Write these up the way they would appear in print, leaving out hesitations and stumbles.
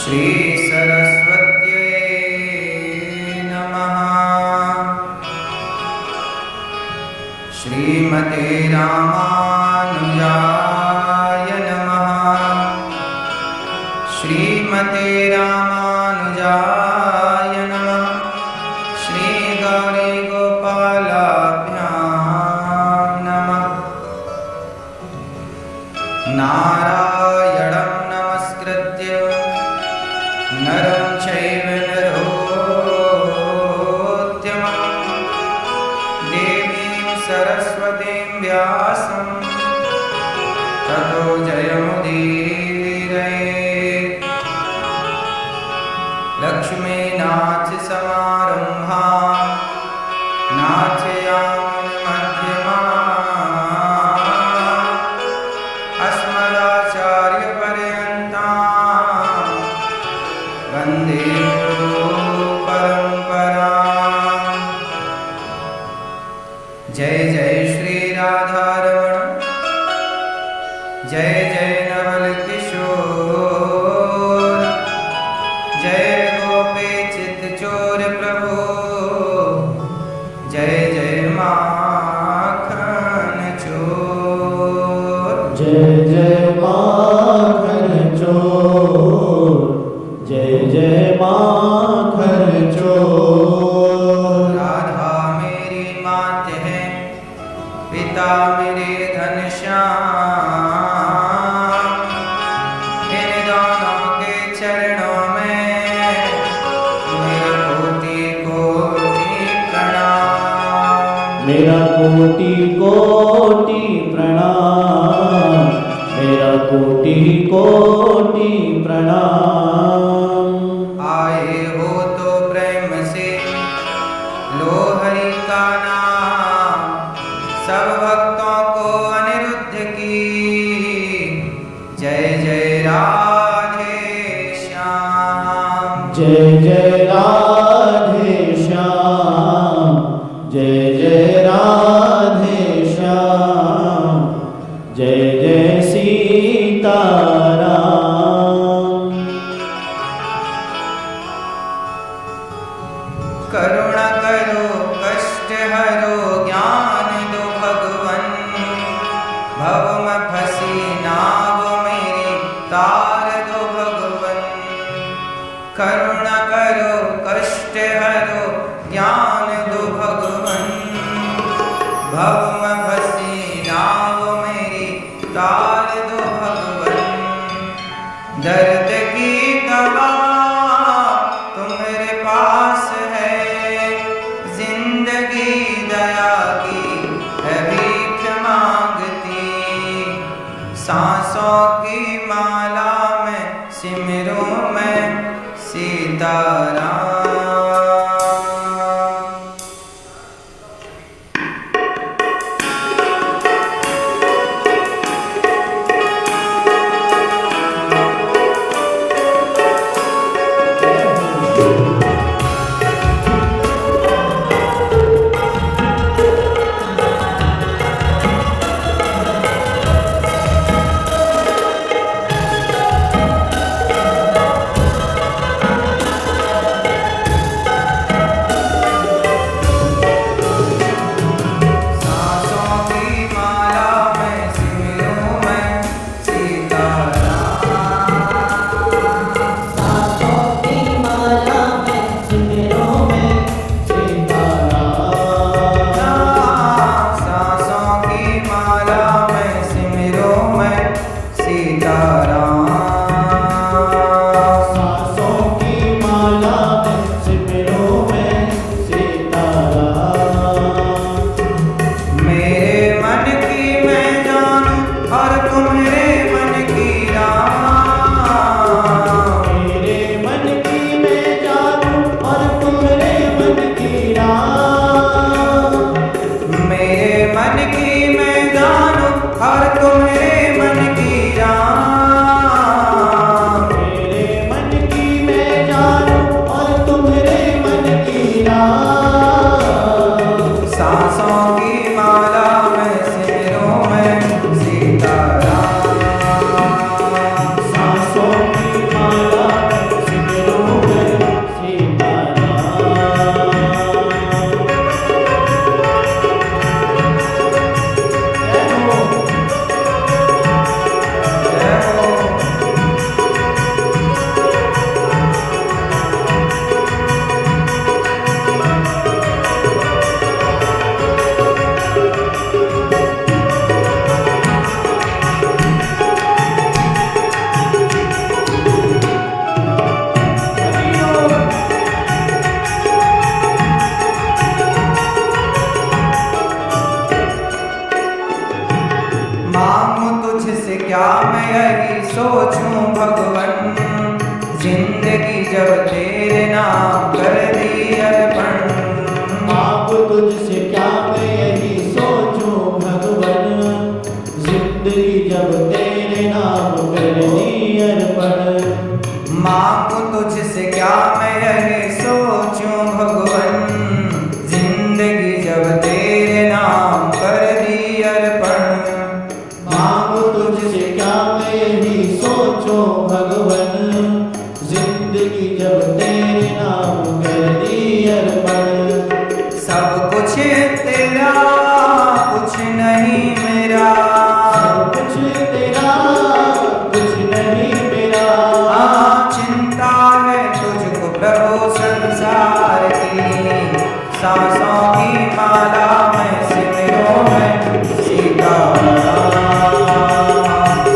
श्री सरस्वत्यै नमः। श्रीमते रामानुजाय नमः। श्रीमते रामानुजाय नमः। श्री गौरी गोपालाभ्यां नमः। नारायणं नमस्कृत्य नरं चैव नरोत्तमं देवीं सरस्वतीं व्यासं ततो जयमुदीरयेत्। लक्ष्मीनाथसमारम्भां नाथयामुनमध्यमाम् अस्मदाचार्यपर्यन्तां वन्दे गुरुपरम्पराम्। जय जय श्री राधारमण, जय जय नवल किशोर, जय गोपी चित्तचोर प्रभु, जय जय माखन चोर। जय जय माखन चोर, जय जय माखन चोर। राधा मेरी मात है, पिता मेरे घनश्याम, इन दोनों के चरणों में मेरा कोटि कोटि प्रणाम। मेरा कोटि कोटि प्रणाम, मेरा कोटि कोटि प्रणाम। आए हो तो प्रेम से लो हरि का नाम, सब भक्तों को अनिरुद्ध की जय जय राधे श्याम। जय जय राधे श्याम, जय जय राधे श्याम, जय जय सीताराम। करुणा करो कष्ट हरो ज्ञान दो भगवन, भव में फंसी नाव मेरी तार दो भगवन। करुणा करो कष्ट हरो ज्ञान दो भगवन, भव में फंसी नाव मेरी तार दो भगवन। दर्द की दवा तुम्हारे पास है, जिंदगी दया की है भीख मांगती। सांसों की माला में सिमरूं मैं सीताराम। यही सोचूं भगवन, जिंदगी जब तेरे नाम कर दी अर्पण। मांगू तुझसे क्या मैं यही सोचूं भगवन, जिंदगी जब तेरे नाम कर दी अर्पण। मांगू तुझसे क्या मैं यही सोचूं भगवन, जिंदगी जब तेरे नाम कर दी अर्पण। मांगू तुझसे क्या मैं यही सोचूं भगवन, जिंदगी जब तेरे नाम कर दी अर्पण। सब कुछ तेरा कुछ नहीं मेरा, सब कुछ तेरा कुछ नहीं मेरा। चिंता है तुझको प्रभु संसार की, सांसों की माला में सिमरों में सीताराम।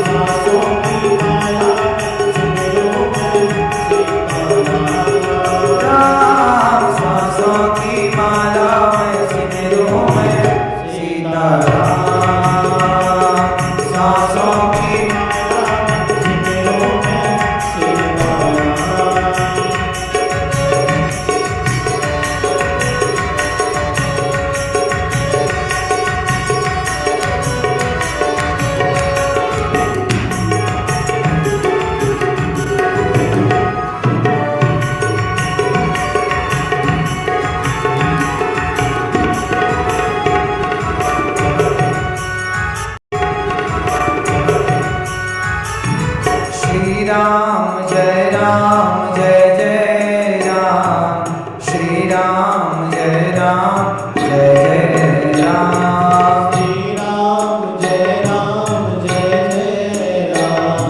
सांसों की माला में सिमरों में सीताराम। राम, सांसों की माला में सिमरों में सीताराम। सांसों की माला में सिमरों में सीताराम। श्री राम जय राम जय जय राम, श्री राम जय राम जय जय राम। श्री राम जय राम जय जय राम,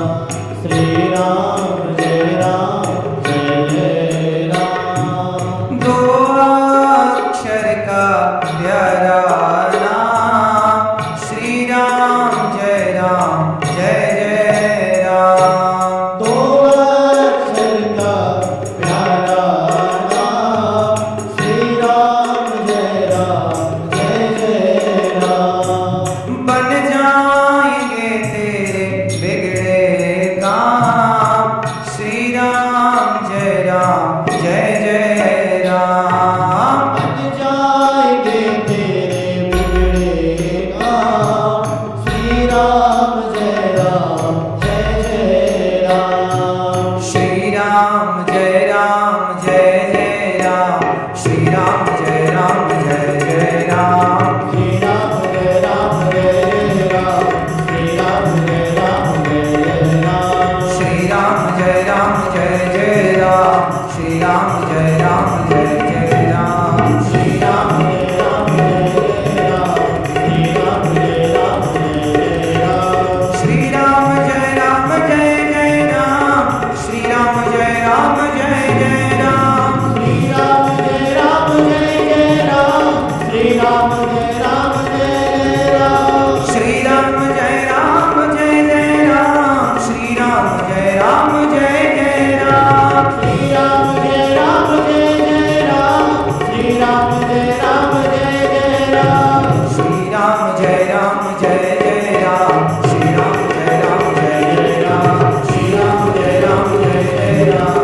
श्री राम जय राम जय जय राम। दो अक्षर का प्यारा नाम, श्री राम जय राम जय जय राम। दो अक्षर का प्यारा नाम, श्री राम जय राम जय जय राम। बन जाएंगे तेरे बिगड़े काम, श्री राम जय राम जय जय राम। बन जाएंगे तेरे बिगड़े काम, श्री राम जय राम जय जय राम। श्री राम जय राम जय जय राम, श्री राम जय राम जय जय राम। श्री राम जय राम जय राम, श्री राम जय राम जय राम। श्री राम जय राम जय जय राम, श्री राम जय राम जय जय राम। श्री राम जय राम जय राम, श्री राम जय राम जय राम। श्री राम जय राम जय जय राम, श्री राम जय राम जय जय राम। श्री राम जय राम जय जय राम, श्री राम जय राम जय राम। श्री राम जय राम जय जय राम, श्री राम जय राम जय जय राम। श्री राम जय राम जय जय राम, श्री राम जय राम जय जय राम। श्री राम जय राम जय जय राम, श्री राम जय राम जय जय राम। श्री राम जय राम जय जय राम, श्री राम जय राम जय जय राम।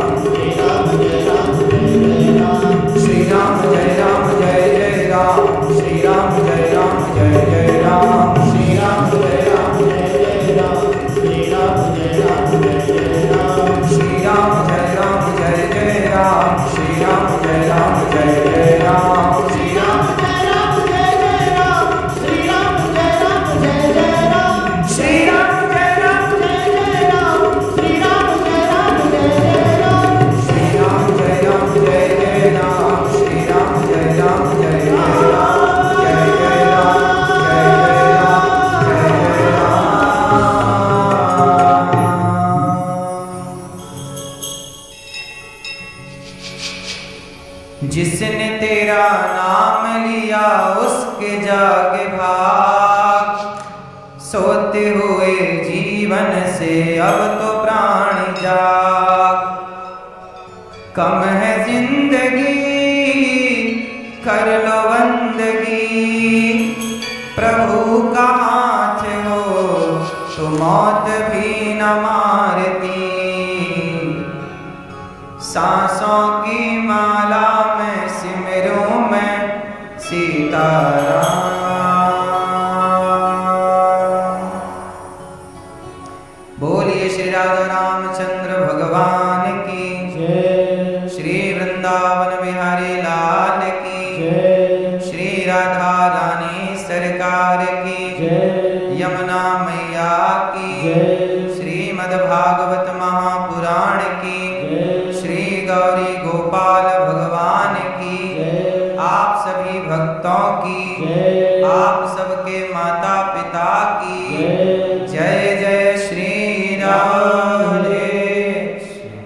श्री राम जय राम जय जय राम, श्री राम जय राम जय जय राम। श्री राम जय राम जय जय राम, श्री राम जय राम जय जय राम। श्री राम जय राम जय जय राम, श्री राम जय राम जय जय राम। श्री राम जय राम जय जय राम, श्री राम जय राम जय जय राम। श्री राम जय राम जय जय राम, श्री राम जय राम जय जय राम। श्री राम जय राम जय जय राम, श्री राम जय राम जय जय राम। जय जय राम जय जय राम जय जय राम। जिसने तेरा नाम लिया उसके जागे भाग, सोते हुए जीवन से अब तो प्राण जाग। कम है जिंदगी कर लो बंदगी, प्रभु का हाथ हो तो मौत भी न मारती, सांसों की माला में सिमरूं मैं सीताराम। बोलिए श्री राजा रामचंद्र भगवान की जय। श्री वृंदावन बिहारी लाल की जय। श्री राधा रानी सरकार की जय। यमुना मैया की जय। श्रीमद् भागवत महापुराण की जय। श्री गौरी गोपाल भगवान की जय। आप सभी भक्तों की जय। आप सबके माता पिता की जय। जय जय श्री राधे,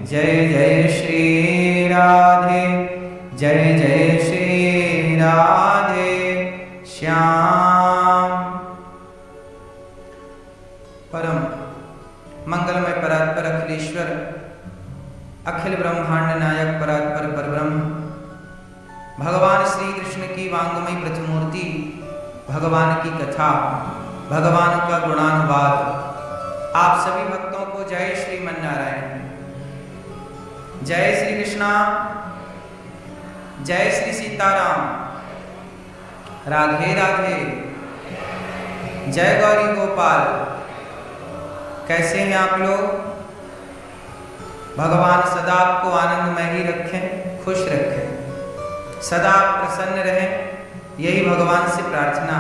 जय जय श्री राधे, जय जय श्री राधे श्याम। परम मंगलमय परात्पर अखिलेश्वर अखिल ब्रह्मांड नायक परात्पर परब्रह्म भगवान श्री कृष्ण की वांगमयी प्रतिमूर्ति, भगवान की कथा, भगवान का गुणानुवाद, आप सभी भक्तों को जय श्रीमन नारायण, जय श्री कृष्णा, जय श्री सीताराम, राधे राधे, जय गौरी गोपाल। कैसे हैं आप लोग? भगवान सदा आपको आनंदमय ही रखें, खुश रखें, सदा प्रसन्न रहें, यही भगवान से प्रार्थना।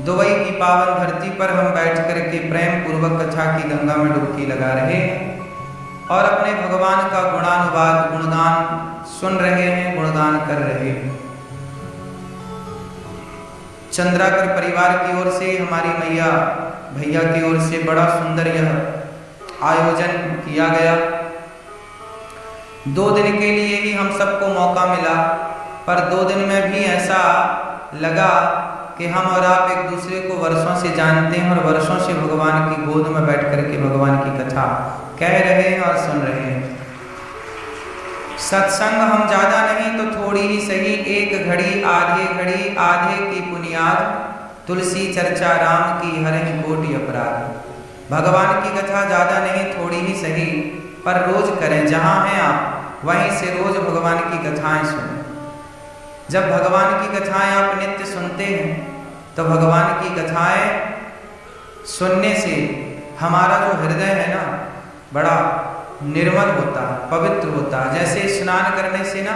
दुबई की पावन धरती पर हम बैठ करके प्रेम पूर्वक कथा की गंगा में डुबकी लगा रहे हैं और अपने भगवान का गुणानुवाद, गुणगान सुन रहे हैं, गुणगान कर रहे हैं। चंद्राकर परिवार की ओर से, हमारी मैया भैया की ओर से बड़ा सुंदर यह आयोजन किया गया। 2 दिन के लिए ही हम सबको मौका मिला, पर 2 दिन में भी ऐसा लगा कि हम और आप एक दूसरे को वर्षों से जानते हैं और वर्षों से भगवान की गोद में बैठ करके भगवान की कथा कह रहे हैं और सुन रहे हैं। सत्संग हम ज्यादा नहीं तो थोड़ी ही सही, 1 घड़ी आधे की बुनियाद, तुलसी चर्चा राम की हरहि कोटि अपराध। भगवान की कथा ज्यादा नहीं थोड़ी ही सही, पर रोज करें, जहां हैं आप वहीं से रोज भगवान की कथाएं सुनें। जब भगवान की कथाएं आप नित्य सुनते हैं तो भगवान की कथाएं सुनने से हमारा जो हृदय है ना, बड़ा निर्मल होता है, पवित्र होता है। जैसे स्नान करने से ना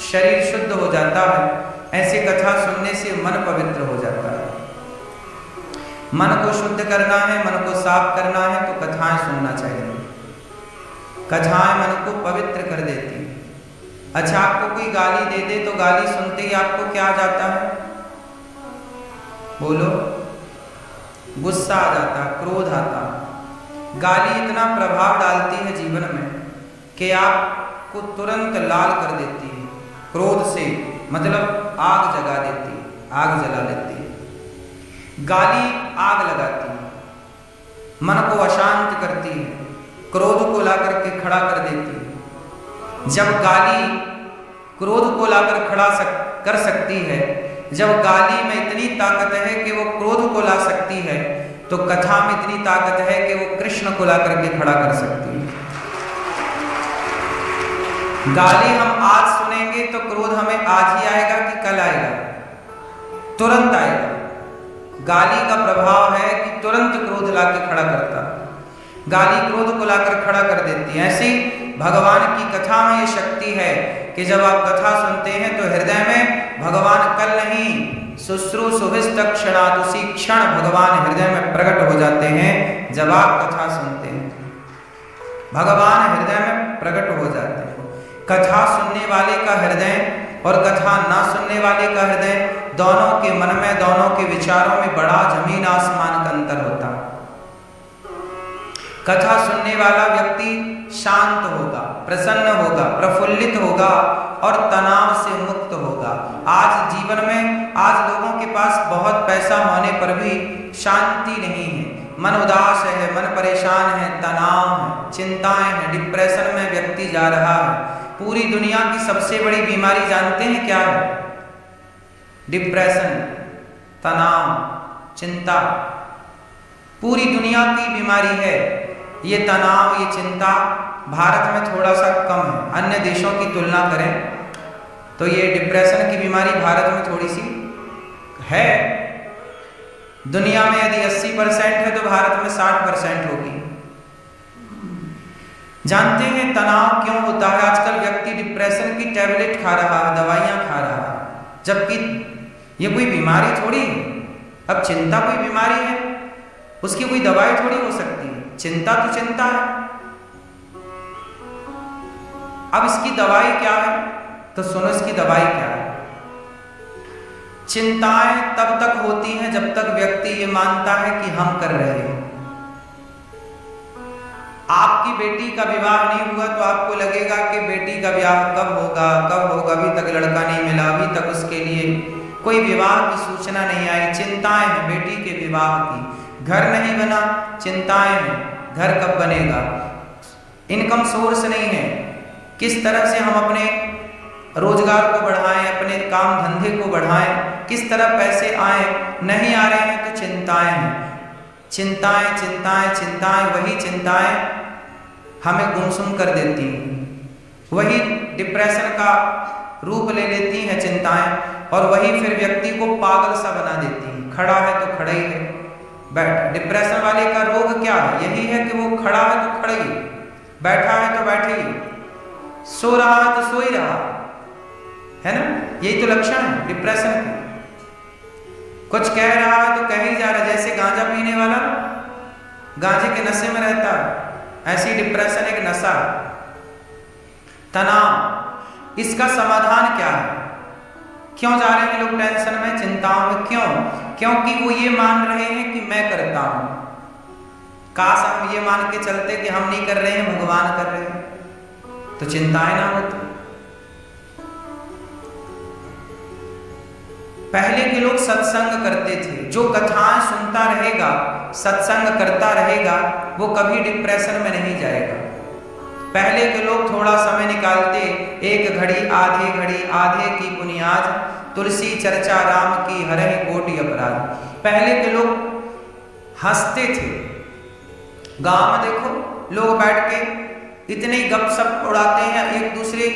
शरीर शुद्ध हो जाता है, ऐसे कथा सुनने से मन पवित्र हो जाता है। मन को शुद्ध करना है, मन को साफ करना है तो कथाएं सुनना चाहिए। कथाएं मन को पवित्र कर देती। अच्छा, आपको कोई गाली दे दे तो गाली सुनते ही आपको क्या आ जाता है? बोलो। गुस्सा आ जाता, क्रोध आता। गाली इतना प्रभाव डालती है जीवन में कि आपको तुरंत लाल कर देती है। क्रोध से मतलब आग जगा देती है, आग जला लेती है। गाली आग लगाती है, मन को अशांत करती है, क्रोध को ला करके खड़ा कर देती है। जब गाली क्रोध को लाकर खड़ा कर सकती है, जब गाली में इतनी ताकत है कि वो क्रोध को ला सकती है, तो कथा में इतनी ताकत है कि वो कृष्ण को ला करके खड़ा कर सकती है। गाली हम आज सुनेंगे तो क्रोध हमें आज ही आएगा कि कल आएगा? तुरंत आएगा। गाली का प्रभाव है कि तुरंत क्रोध लाकर खड़ा करता, गाली क्रोध को लाकर खड़ा कर देती है। ऐसी भगवान की कथा में ये शक्ति है कि जब आप कथा सुनते हैं तो हृदय में भगवान कल नहीं, शुश्रूषुभिस्त क्षणात्, उसी क्षण भगवान हृदय में प्रकट हो जाते हैं। जब आप कथा सुनते हैं भगवान हृदय में प्रकट हो जाते हैं। कथा सुनने वाले का हृदय और कथा ना सुनने वाले का हृदय, दोनों के मन में, दोनों के विचारों में बड़ा जमीन आसमान का अंतर होता है। कथा सुनने वाला व्यक्ति शांत होगा, प्रसन्न होगा, प्रफुल्लित होगा और तनाव से मुक्त होगा। आज जीवन में, आज लोगों के पास बहुत पैसा होने पर भी शांति नहीं है, मन उदास है, मन परेशान है, तनाव है, चिंताएं हैं, डिप्रेशन में व्यक्ति जा रहा है। पूरी दुनिया की सबसे बड़ी बीमारी जानते हैं क्या है? डिप्रेशन, तनाव, चिंता पूरी दुनिया की बीमारी है। ये तनाव, ये चिंता भारत में थोड़ा सा कम है। अन्य देशों की तुलना करें तो ये डिप्रेशन की बीमारी भारत में थोड़ी सी है। दुनिया में यदि 80% है तो भारत में 60% होगी। जानते हैं तनाव क्यों होता है? आजकल व्यक्ति डिप्रेशन की टैबलेट खा रहा है, दवाइयां खा रहा है, जबकि ये कोई बीमारी थोड़ी है। अब चिंता कोई बीमारी है, उसकी कोई दवाई थोड़ी हो सकती है। चिंता तो चिंता है। अब इसकी दवाई क्या है? तो सुनो इसकी दवाई क्या है। चिंताएं तब तक होती हैं जब तक व्यक्ति ये मानता है कि हम कर रहे हैं। आपकी बेटी का विवाह नहीं हुआ तो आपको लगेगा कि बेटी का विवाह कब होगा, अभी तक लड़का नहीं मिला, अभी तक उसके लिए कोई विवाह की सूचना नहीं आई। चिंताएं हैं बेटी के विवाह की। घर नहीं बना, चिंताएं हैं घर कब बनेगा। इनकम सोर्स नहीं है, किस तरह से हम अपने रोजगार को बढ़ाएं, अपने काम धंधे को बढ़ाएं, किस तरह पैसे आए, नहीं आ रहे हैं तो चिंताएं हैं। चिंताएं चिंताएं चिंताएं, वही चिंताएं हमें गुमसुम कर देती हैं, वही डिप्रेशन का रूप ले लेती हैं चिंताएं, और वही फिर व्यक्ति को पागल सा बना देती हैं। खड़ा है तो खड़ा ही है, बैठ। डिप्रेशन वाले का रोग क्या है? यही है कि वो खड़ा है तो खड़ा ही, बैठा है तो बैठे ही, सो रहा है तो सो ही रहा है ना। यही तो लक्षण है डिप्रेशन के। कुछ कह रहा है तो कह ही जा रहा है। जैसे गांजा पीने वाला गांजे के नशे में रहता है, ऐसी डिप्रेशन एक नशा। तनाव, इसका समाधान क्या है? क्यों जा रहे हैं लोग टेंशन में, चिंताओं में? क्यों? क्योंकि वो ये मान रहे हैं कि मैं करता हूं। काश हम ये मान के चलते कि हम नहीं कर रहे हैं, भगवान कर रहे हैं, तो चिंताएं ना होती। पहले के लोग सत्संग करते थे। जो कथाएं सुनता रहेगा, सत्संग करता रहेगा, वो कभी डिप्रेशन में नहीं जाएगा। पहले के लोग थोड़ा समय निकालते, एक घड़ी आधे की बुनियाद, तुलसी चर्चा राम की हरहि कोटि अपराध। पहले के लोग हंसते थे। गांव में देखो लोग बैठ के इतने गपशप उड़ाते हैं, एक दूसरे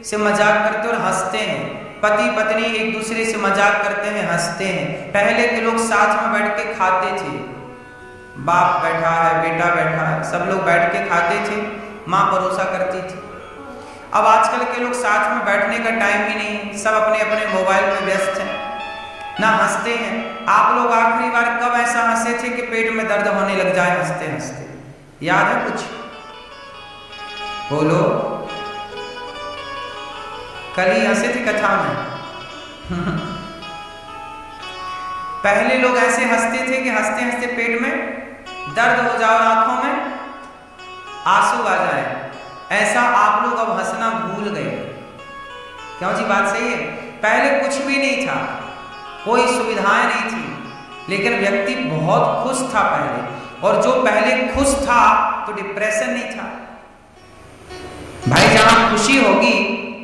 से मजाक करते और हंसते हैं। पति पत्नी एक दूसरे से मजाक करते हैं, हंसते हैं। पहले के लोग साथ में बैठ के खाते थे। बाप बैठा है, बेटा बैठा है, सब लोग बैठ के खाते थे, माँ परोसा करती थी। अब आजकल के लोग साथ में बैठने का टाइम ही नहीं, सब अपने अपने मोबाइल में व्यस्त हैं, ना हंसते हैं। आप लोग आखिरी बार कब ऐसा हंसे थे कि पेट में दर्द होने लग जाए हंसते हंसते? याद है कुछ? बोलो। कल ही हंसे थे कथा में। पहले लोग ऐसे हंसते थे कि हंसते हंसते पेट में दर्द हो जाए, आंखों में आंसू आ जाए। ऐसा आप लोग अब हंसना भूल गए। क्यों जी? बात सही है। पहले कुछ भी नहीं था, कोई सुविधाएं नहीं थी, लेकिन व्यक्ति बहुत खुश था पहले। और जो पहले खुश था तो डिप्रेशन नहीं था। भाई जहां खुशी होगी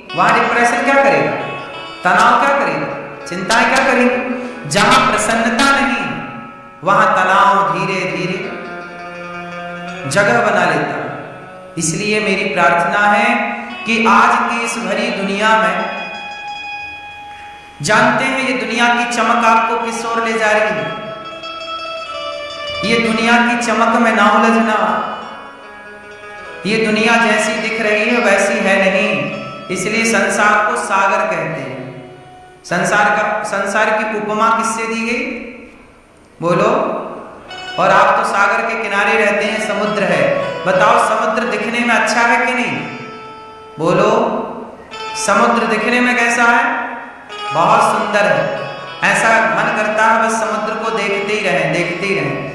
वहां डिप्रेशन क्या करेगा? तनाव क्या करेगा? चिंताएं क्या करेगी? जहां प्रसन्नता नहीं वहां तनाव धीरे धीरे जगह बना लेता। इसलिए मेरी प्रार्थना है कि आज की इस भरी दुनिया में, जानते हैं ये दुनिया की चमक आपको किस ओर ले जा रही है? ये दुनिया की चमक में ना उलझना। ये दुनिया जैसी दिख रही है वैसी है नहीं। इसलिए संसार को सागर कहते हैं। संसार की उपमा किससे दी गई? बोलो। और आप तो सागर के किनारे रहते हैं, समुद्र है। बताओ समुद्र दिखने में अच्छा है कि नहीं? बोलो। समुद्र दिखने में कैसा है? बहुत सुंदर है। ऐसा मन करता है बस समुद्र को देखते ही रहें।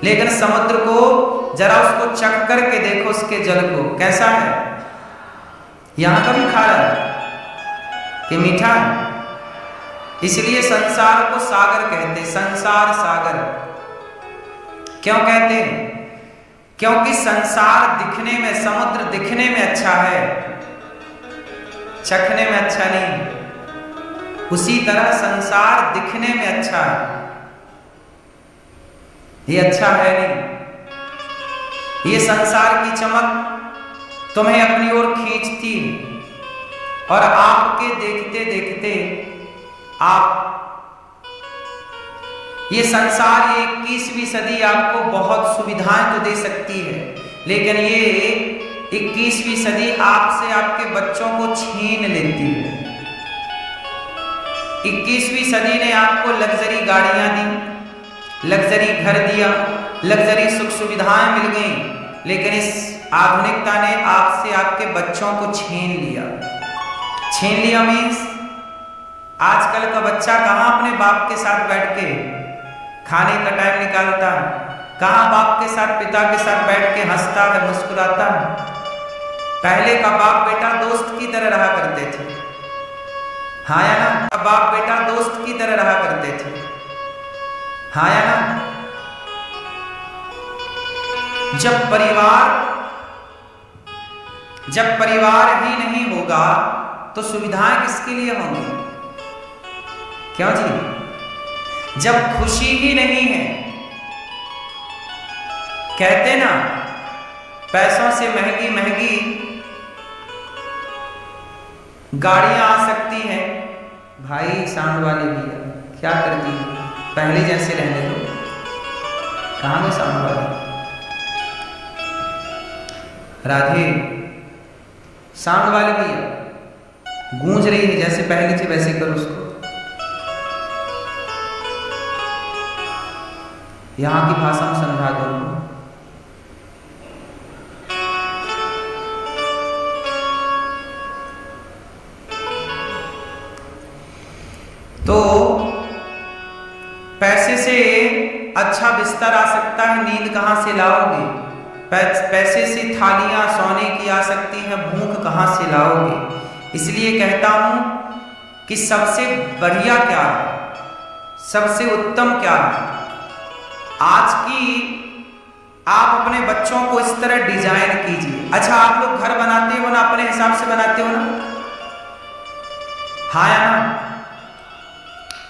लेकिन समुद्र को जरा उसको चख करके देखो, उसके जल को कैसा है। यहां का भी खारा है कि मीठा है। इसलिए संसार को सागर कहते, संसार सागर। क्यों कहते हैं? क्योंकि संसार दिखने में, समुद्र दिखने में अच्छा है, चखने में अच्छा नहीं। उसी तरह संसार दिखने में अच्छा है, ये अच्छा है नहीं। ये संसार की चमक तुम्हें अपनी ओर खींचती है और आपके देखते देखते आप ये संसार, ये 21वीं सदी आपको बहुत सुविधाएं तो दे सकती है, लेकिन ये 21वीं सदी आपसे आपके बच्चों को छीन लेती है। 21वीं सदी ने आपको लग्जरी गाड़ियां दी, लग्जरी घर दिया, लग्जरी सुख सुविधाएं मिल गई, लेकिन इस आधुनिकता ने आपसे आपके बच्चों को छीन लिया। छीन लिया मीन्स आजकल का बच्चा कहां अपने बाप के साथ बैठ के खाने का टाइम निकालता है, कहां बाप के साथ, पिता के साथ बैठ के हंसता है, मुस्कुराता है। पहले का बाप बेटा दोस्त की तरह रहा करते थे, हाँ या ना? बाप बेटा दोस्त की तरह रहा करते थे, हाँ या ना? जब परिवार ही नहीं होगा तो सुविधाएं किसके लिए होंगी? क्यों जी? जब खुशी ही नहीं है, कहते ना पैसों से महंगी महंगी गाड़ियां आ सकती हैं। भाई साउंड वाले भैया क्या करती है, पहले जैसे रहने दो। कहां गए साउंड वाले? राधे, साउंड वाले भैया गूंज रही है, जैसे पहले थी वैसे करो उसको। यहां की भाषा में समझा दो उनको। तो पैसे से अच्छा बिस्तर आ सकता है, नींद कहां से लाओगे? पैसे से थालियां सोने की आ सकती हैं, भूख कहां से लाओगे? इसलिए कहता हूं कि सबसे बढ़िया क्या है, सबसे उत्तम क्या है, आज की आप अपने बच्चों को इस तरह डिजाइन कीजिए। अच्छा, आप लोग घर बनाते हो ना, अपने हिसाब से बनाते हो ना, हाँ या ना?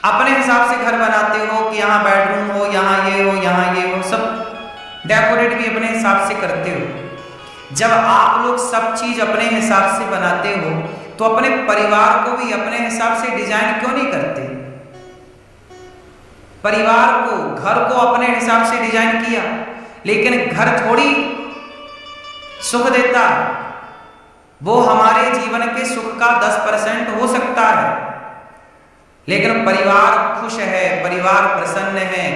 अपने हिसाब से घर बनाते हो कि यहाँ बेडरूम हो, यहाँ ये हो, यहाँ ये हो, सब डेकोरेट भी अपने हिसाब से करते हो। जब आप लोग सब चीज अपने हिसाब से बनाते हो तो अपने परिवार को भी अपने हिसाब से डिजाइन क्यों नहीं करते? परिवार को, घर को अपने हिसाब से डिजाइन किया, लेकिन घर थोड़ी सुख देता है, वो हमारे जीवन के सुख का 10% हो सकता है, लेकिन परिवार खुश है, परिवार प्रसन्न है,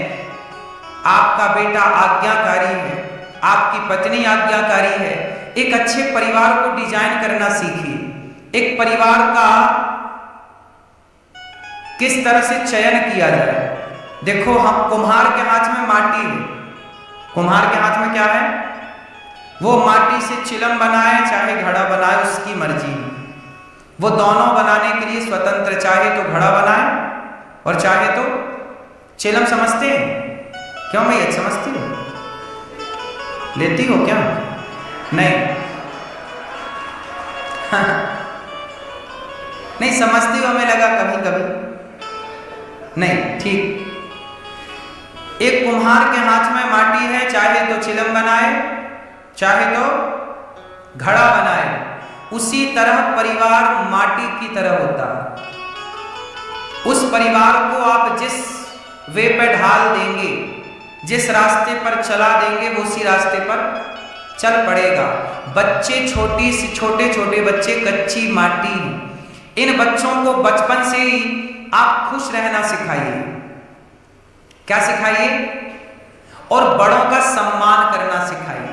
आपका बेटा आज्ञाकारी है, आपकी पत्नी आज्ञाकारी है। एक अच्छे परिवार को डिजाइन करना सीखिए। एक परिवार का किस तरह से चयन किया जाए। देखो, हम कुम्हार के हाथ में माटी है, कुम्हार के हाथ में क्या है? वो माटी से चिलम बनाए चाहे घड़ा बनाए, उसकी मर्जी है। वो दोनों बनाने के लिए स्वतंत्र, चाहे तो घड़ा बनाए और चाहे तो चिलम। समझते हैं? क्यों भैया, समझती हो? लेती हो क्या? नहीं नहीं समझती हो, हमें लगा कभी कभी नहीं। ठीक, एक कुम्हार के हाथ में माटी है, चाहे तो चिलम बनाए चाहे तो घड़ा बनाए। उसी तरह परिवार माटी की तरह होता है। उस परिवार को आप जिस वे पे ढाल देंगे, जिस रास्ते पर चला देंगे, वो उसी रास्ते पर चल पड़ेगा। बच्चे छोटे छोटे बच्चे कच्ची माटी, इन बच्चों को बचपन से ही आप खुश रहना सिखाइए। क्या सिखाइए? और बड़ों का सम्मान करना सिखाइए।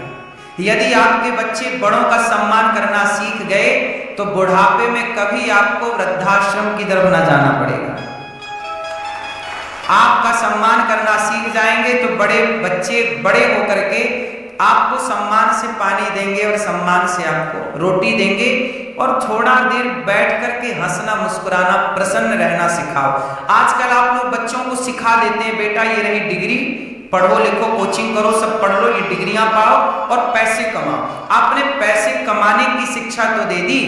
यदि आपके बच्चे बड़ों का सम्मान करना सीख गए तो बुढ़ापे में कभी आपको वृद्धाश्रम की तरफ न जाना पड़ेगा। आपका सम्मान करना सीख जाएंगे तो बड़े बच्चे बड़े होकर के आपको सम्मान से पानी देंगे और सम्मान से आपको रोटी देंगे। और थोड़ा देर बैठ करके हंसना, मुस्कुराना, प्रसन्न रहना सिखाओ। आजकल आप लोग बच्चों को सिखा देते हैं, बेटा ये रही डिग्री, पढ़ो लिखो, कोचिंग करो, सब पढ़ लो, ये डिग्रियां पाओ और पैसे कमाओ। आपने पैसे कमाने की शिक्षा तो दे दी,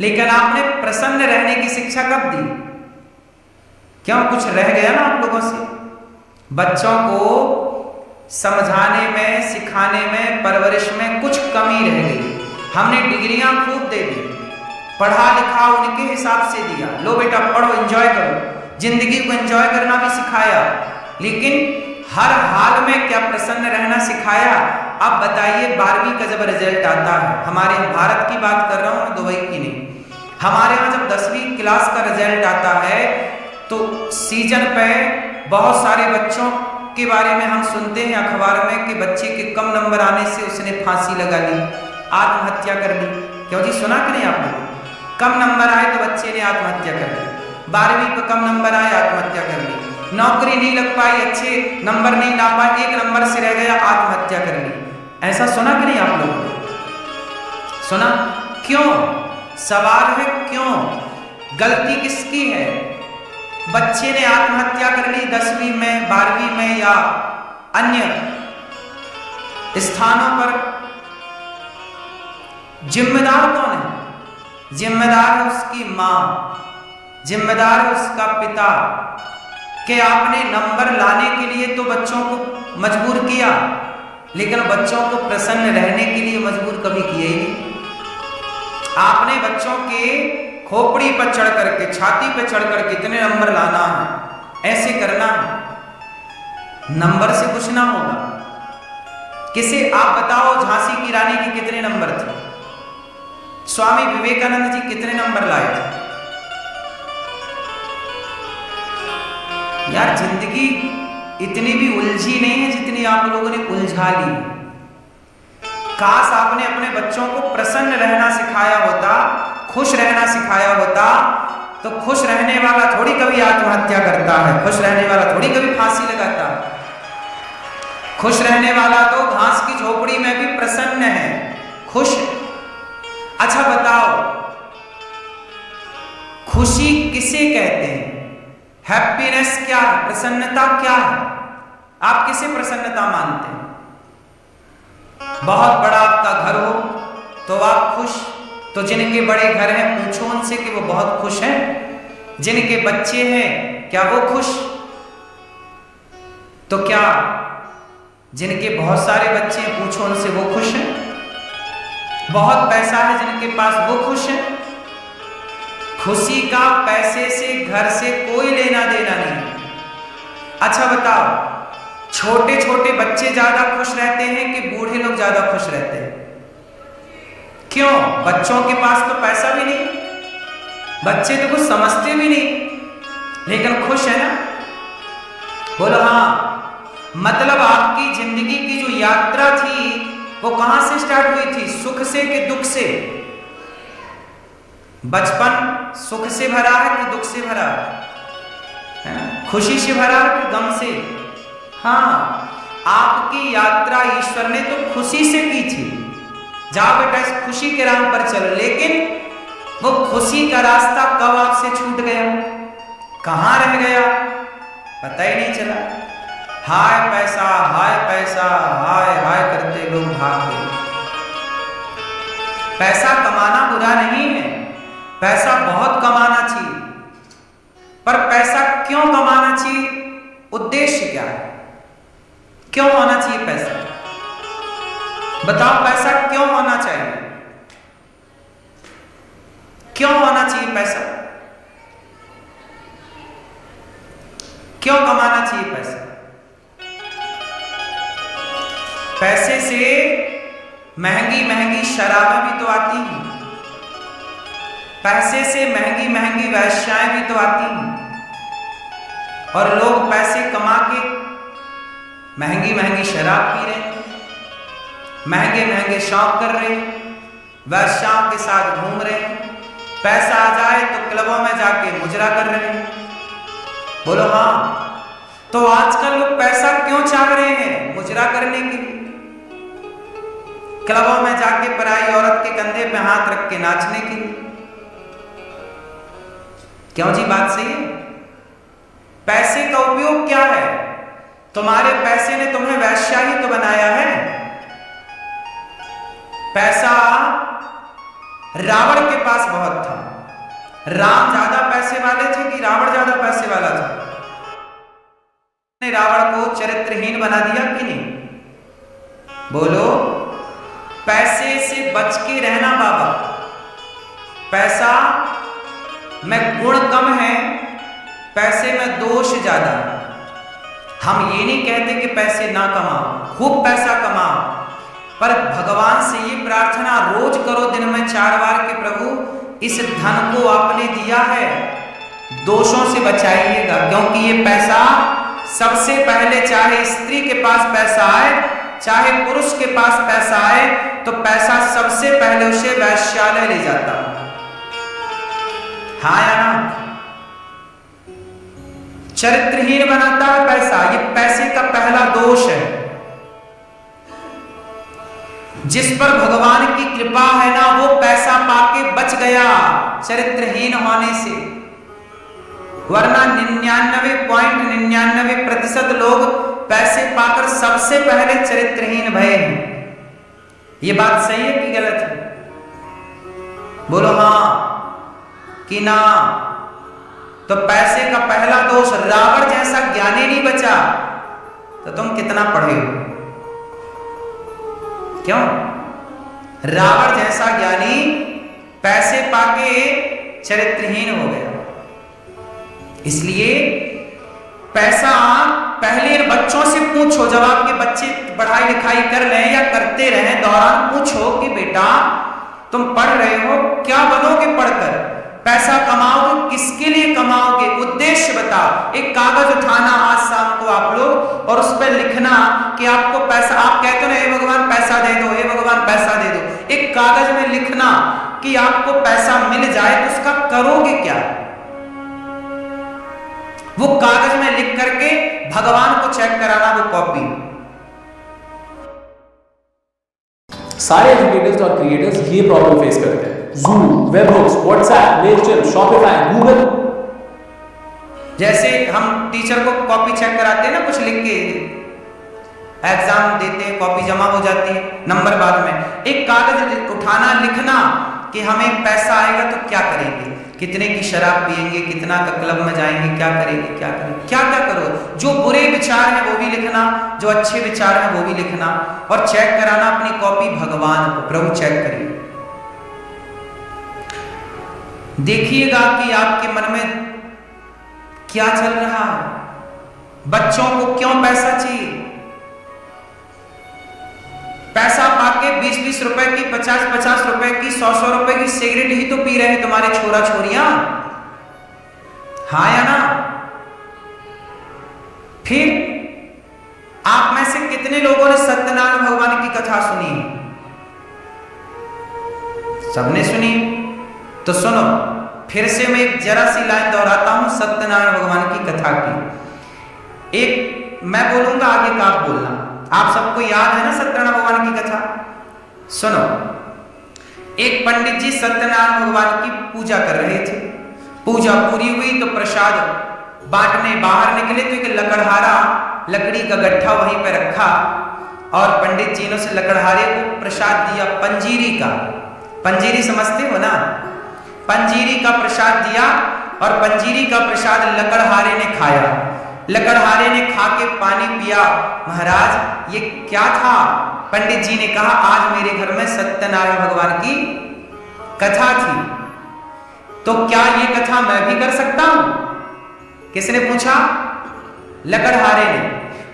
लेकिन आपने प्रसन्न रहने की शिक्षा कब दी? क्यों, कुछ रह गया ना आप लोगों से? बच्चों को समझाने में, सिखाने में, परवरिश में कुछ कमी रह गई। हमने डिग्रियां खूब दे दी, पढ़ा लिखा उनके हिसाब से दिया, लो बेटा पढ़ो, एंजॉय करो, जिंदगी को एंजॉय करना भी सिखाया, लेकिन हर हाल में क्या प्रसन्न रहना सिखाया? अब बताइए 12वीं का जब रिजल्ट आता है, हमारे भारत की बात कर रहा हूं मैं, दुबई की नहीं, हमारे यहाँ जब 10वीं क्लास का रिजल्ट आता है तो सीजन पे बहुत सारे बच्चों के बारे में हम सुनते हैं अखबार में कि बच्चे के कम नंबर आने से उसने फांसी लगा ली, आत्महत्या कर ली। क्यों जी, सुना कि नहीं आपने? कम नंबर आए तो बच्चे ने आत्महत्या कर ली, 12वीं पे कम नंबर आए आत्महत्या कर ली, नौकरी नहीं लग पाई, अच्छे नंबर नहीं ला पाए, 1 नंबर से रह गया, आत्महत्या कर ली। ऐसा सुना कि नहीं आप लोगों ने? सुना? क्यों? सवाल है क्यों? गलती किसकी है? बच्चे ने आत्महत्या कर ली 10वीं में, 12वीं में या अन्य स्थानों पर, जिम्मेदार कौन है? जिम्मेदार है उसकी मां, जिम्मेदार है उसका पिता, कि आपने नंबर लाने के लिए तो बच्चों को मजबूर किया, लेकिन बच्चों को प्रसन्न रहने के लिए मजबूर कभी किया ही नहीं। आपने बच्चों के खोपड़ी पर चढ़ करके, छाती पर चढ़ करके इतने नंबर लाना है, ऐसे करना है, नंबर से कुछ ना होगा। किसे आप बताओ, झांसी की रानी के कितने नंबर थे? स्वामी विवेकानंद जी कितने नंबर लाए थे? यार जिंदगी इतनी भी उलझी नहीं है जितनी आप लोगों ने उलझा ली। काश आपने अपने बच्चों को प्रसन्न रहना सिखाया होता, खुश रहना सिखाया होता, तो खुश रहने वाला थोड़ी कभी आत्महत्या करता है, खुश रहने वाला थोड़ी कभी फांसी लगाता है। खुश रहने वाला तो घास की झोपड़ी में भी प्रसन्न है, खुश है। अच्छा बताओ, खुशी किसे कहते हैं? हैप्पीनेस क्या है? प्रसन्नता क्या है? आप किसे प्रसन्नता मानते हैं? बहुत बड़ा आपका घर हो तो आप खुश, तो जिनके बड़े घर हैं पूछो उनसे कि वो बहुत खुश हैं। जिनके बच्चे हैं क्या वो खुश? तो क्या जिनके बहुत सारे बच्चे हैं पूछो उनसे वो खुश हैं? बहुत पैसा है जिनके पास वो खुश है? खुशी का पैसे से, घर से कोई लेना देना नहीं। अच्छा बताओ, छोटे छोटे बच्चे ज्यादा खुश रहते हैं कि बूढ़े लोग ज्यादा खुश रहते हैं? क्यों? बच्चों के पास तो पैसा भी नहीं, बच्चे तो कुछ समझते भी नहीं, लेकिन खुश है ना? बोलो हाँ। मतलब आपकी जिंदगी की जो यात्रा थी वो कहां से स्टार्ट हुई थी? सुख से कि दुख से? बचपन सुख से भरा है कि दुख से भरा है? खुशी से भरा है कि गम से? हाँ, आपकी यात्रा ईश्वर ने तो खुशी से की थी। जाओ बेटा इस खुशी के राह पर चलो, लेकिन वो खुशी का रास्ता कब आपसे छूट गया, कहां रह गया, पता ही नहीं चला। हाय पैसा, हाय पैसा, हाय हाय करते लोग भाग गए। पैसा कमाना बुरा नहीं है, पैसा बहुत कमाना चाहिए, पर पैसा क्यों कमाना चाहिए? उद्देश्य क्या है? क्यों होना चाहिए पैसा? बताओ, पैसा क्यों होना चाहिए? क्यों होना चाहिए पैसा? क्यों कमाना चाहिए पैसा? पैसे से महंगी महंगी शराबें भी तो आती हैं, पैसे से महंगी महंगी वेश्याएं भी तो आती हैं, और लोग पैसे कमा के महंगी महंगी शराब पी रहे हैं, महंगे महंगे शौक कर रहे हैं, वेश्याओं के साथ घूम रहे हैं, पैसा आ जाए तो क्लबों में जाके मुजरा कर रहे हैं। बोलो हाँ। तो आजकल लोग पैसा क्यों चाह रहे हैं? मुजरा करने के लिए, क्लबों में जाके पराई औरत के कंधे पे हाथ रख के नाचने के लिए। क्यों जी, बात सही है? पैसे का उपयोग क्या है? तुम्हारे पैसे ने तुम्हें वैश्या ही तो बनाया है। पैसा रावण के पास बहुत था। राम ज्यादा पैसे वाले थे कि रावण ज्यादा पैसे वाला था? रावण को चरित्रहीन बना दिया कि नहीं? बोलो, पैसे से बच के रहना बाबा। पैसा में गुण कम है, पैसे में दोष ज्यादा। हम ये नहीं कहते कि पैसे ना कमाओ, खूब पैसा कमाओ, पर भगवान से ये प्रार्थना रोज करो दिन में 4 बार कि प्रभु इस धन को आपने दिया है, दोषों से बचाइएगा। क्योंकि ये पैसा सबसे पहले, चाहे स्त्री के पास पैसा आए, चाहे पुरुष के पास पैसा आए, तो पैसा सबसे पहले उसे वैश्यालय ले जाता। हाँ या ना? चरित्रहीन बनाता है पैसा। ये पैसे का पहला दोष है। जिस पर भगवान की कृपा है ना, वो पैसा पाके बच गया चरित्रहीन होने से, वरना 99.99% लोग पैसे पाकर सबसे पहले चरित्रहीन भये हैं। ये बात सही है कि गलत है? बोलो हाँ कि ना। तो पैसे का पहला दोष, रावण जैसा ज्ञानी नहीं बचा तो तुम कितना पढ़े हो? क्यों? रावण जैसा ज्ञानी पैसे पाके चरित्रहीन हो गया। इसलिए पैसा पहले बच्चों से पूछो, जब आपके बच्चे पढ़ाई लिखाई कर रहे हैं या करते रहे दौरान, पूछो कि बेटा तुम पढ़ रहे हो, क्या बनोगे पढ़कर? पैसा कमाओगे, किसके लिए कमाओगे? उद्देश्य बताओ। एक कागज उठाना आज शाम को आप लोग और उस पर लिखना कि आपको पैसा, आप कहते हो ना हे भगवान पैसा दे दो, हे भगवान पैसा दे दो। एक कागज में लिखना कि आपको पैसा मिल जाए तो उसका करोगे क्या? वो कागज में लिख करके भगवान को चेक कराना, वो कॉपी। सारे एजुकेटर्स और क्रिएटर्स ये प्रॉब्लम फेस करते हैं। Zoom, webhooks, WhatsApp, Mailchimp, Shopify, Google. जैसे हम टीचर को कॉपी चेक कराते हैं ना, कुछ लिख के एग्जाम देते हैं, कॉपी जमा हो जाती है, नंबर बाद में। एक कागज उठाना, लिखना कि हमें पैसा आएगा तो क्या करेंगे, कितने की शराब पिएंगे, कितना का क्लब में जाएंगे, क्या करेंगे, क्या करेंगे, क्या क्या करो। जो बुरे विचार हैं वो भी लिखना, जो अच्छे विचार हैं वो भी लिखना, और चेक कराना अपनी कॉपी भगवान को, प्रभु चेक करिए, देखिएगा कि आपके मन में क्या चल रहा है। बच्चों को क्यों पैसा चाहिए? पैसा पाके 20-20 रुपए की, 50-50 रुपए की, 100-100 रुपए की सिगरेट ही तो पी रहे हैं तुम्हारे छोरा छोरियां। हाँ या ना? फिर आप में से कितने लोगों ने सत्यनारायण भगवान की कथा सुनी? सबने सुनी? तो सुनो, फिर से मैं एक जरा सी लाइन दोहराता हूं सत्यनारायण भगवान की कथा की। एक मैं बोलूंगा, आगे का आप बोलना। आप सबको याद है ना सत्यनारायण भगवान की कथा? सुनो, एक पंडित जी सत्यनारायण भगवान की पूजा कर रहे थे। पूजा पूरी हुई तो प्रसाद बांटने बाहर निकले तो एक लकड़हारा, लकड़ी का गट्ठा वहीं पर रखा, और पंडित जी ने उस लकड़हारे को प्रसाद दिया, पंजीरी का। पंजीरी समझते हो ना? पंजीरी का प्रसाद दिया, और पंजीरी का प्रसाद लकड़हारे ने खाया। लकड़हारे ने खा के पानी पिया। महाराज ये क्या था? पंडित जी ने कहा आज मेरे घर में सत्यनारायण भगवान की कथा थी, तो क्या ये कथा मैं भी कर सकता हूं? किसने पूछा? लकड़हारे ने।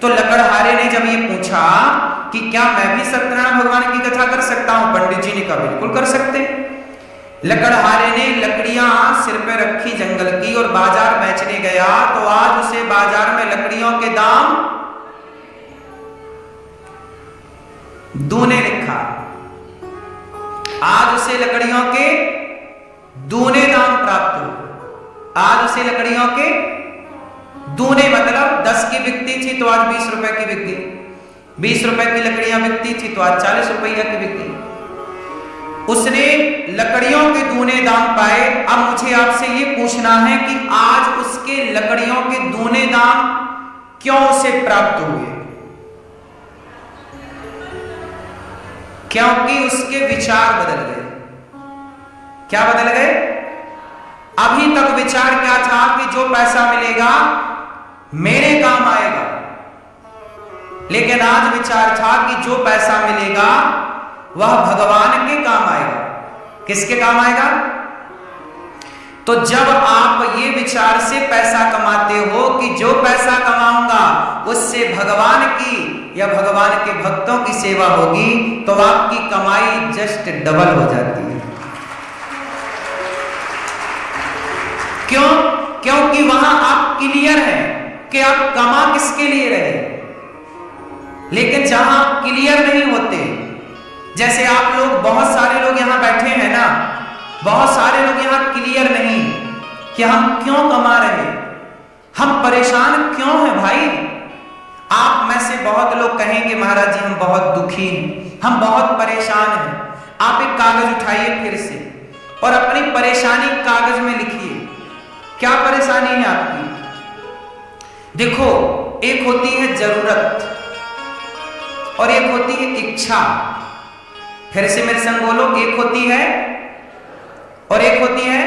तो लकड़हारे ने जब ये पूछा कि क्या मैं भी सत्यनारायण भगवान की कथा कर सकता हूं, पंडित जी ने कहा बिल्कुल कर सकते। लकड़हारे ने लकड़ियां सिर पे रखी जंगल की और बाजार बेचने गया, तो आज उसे बाजार में लकड़ियों के दाम दूने लिखा। आज उसे लकड़ियों के दूने दाम प्राप्त हुए। आज उसे लकड़ियों के दूने, मतलब 10 की बिकती थी तो आज 20 रुपए की बिकती, 20 रुपए की लकड़ियां बिकती थी तो आज 40 रुपया की बिकती। उसने लकड़ियों के दूने दाम पाए। अब मुझे आपसे ये पूछना है कि आज उसके लकड़ियों के दूने दाम क्यों उसे प्राप्त हुए? क्योंकि उसके विचार बदल गए। क्या बदल गए? अभी तक विचार क्या था कि जो पैसा मिलेगा मेरे काम आएगा, लेकिन आज विचार था कि जो पैसा मिलेगा वह भगवान के काम आएगा। किसके काम आएगा? तो जब आप ये विचार से पैसा कमाते हो कि जो पैसा कमाऊंगा उससे भगवान की या भगवान के भक्तों की सेवा होगी, तो आपकी कमाई जस्ट डबल हो जाती है। क्यों? क्योंकि वहां आप क्लियर हैं कि आप कमा किसके लिए रहे। लेकिन जहां आप क्लियर नहीं होते, जैसे आप लोग, बहुत सारे लोग यहां बैठे हैं ना, बहुत सारे लोग यहां क्लियर नहीं कि हम क्यों कमा रहे, हम परेशान क्यों हैं भाई। आप में से बहुत लोग कहेंगे महाराज जी हम बहुत दुखी हैं, हम बहुत परेशान हैं। आप एक कागज उठाइए फिर से और अपनी परेशानी कागज में लिखिए। क्या परेशानी है आपकी? देखो, एक होती है जरूरत और एक होती है इच्छा। फिर से मेरे संग बोलो, एक होती है और एक होती है,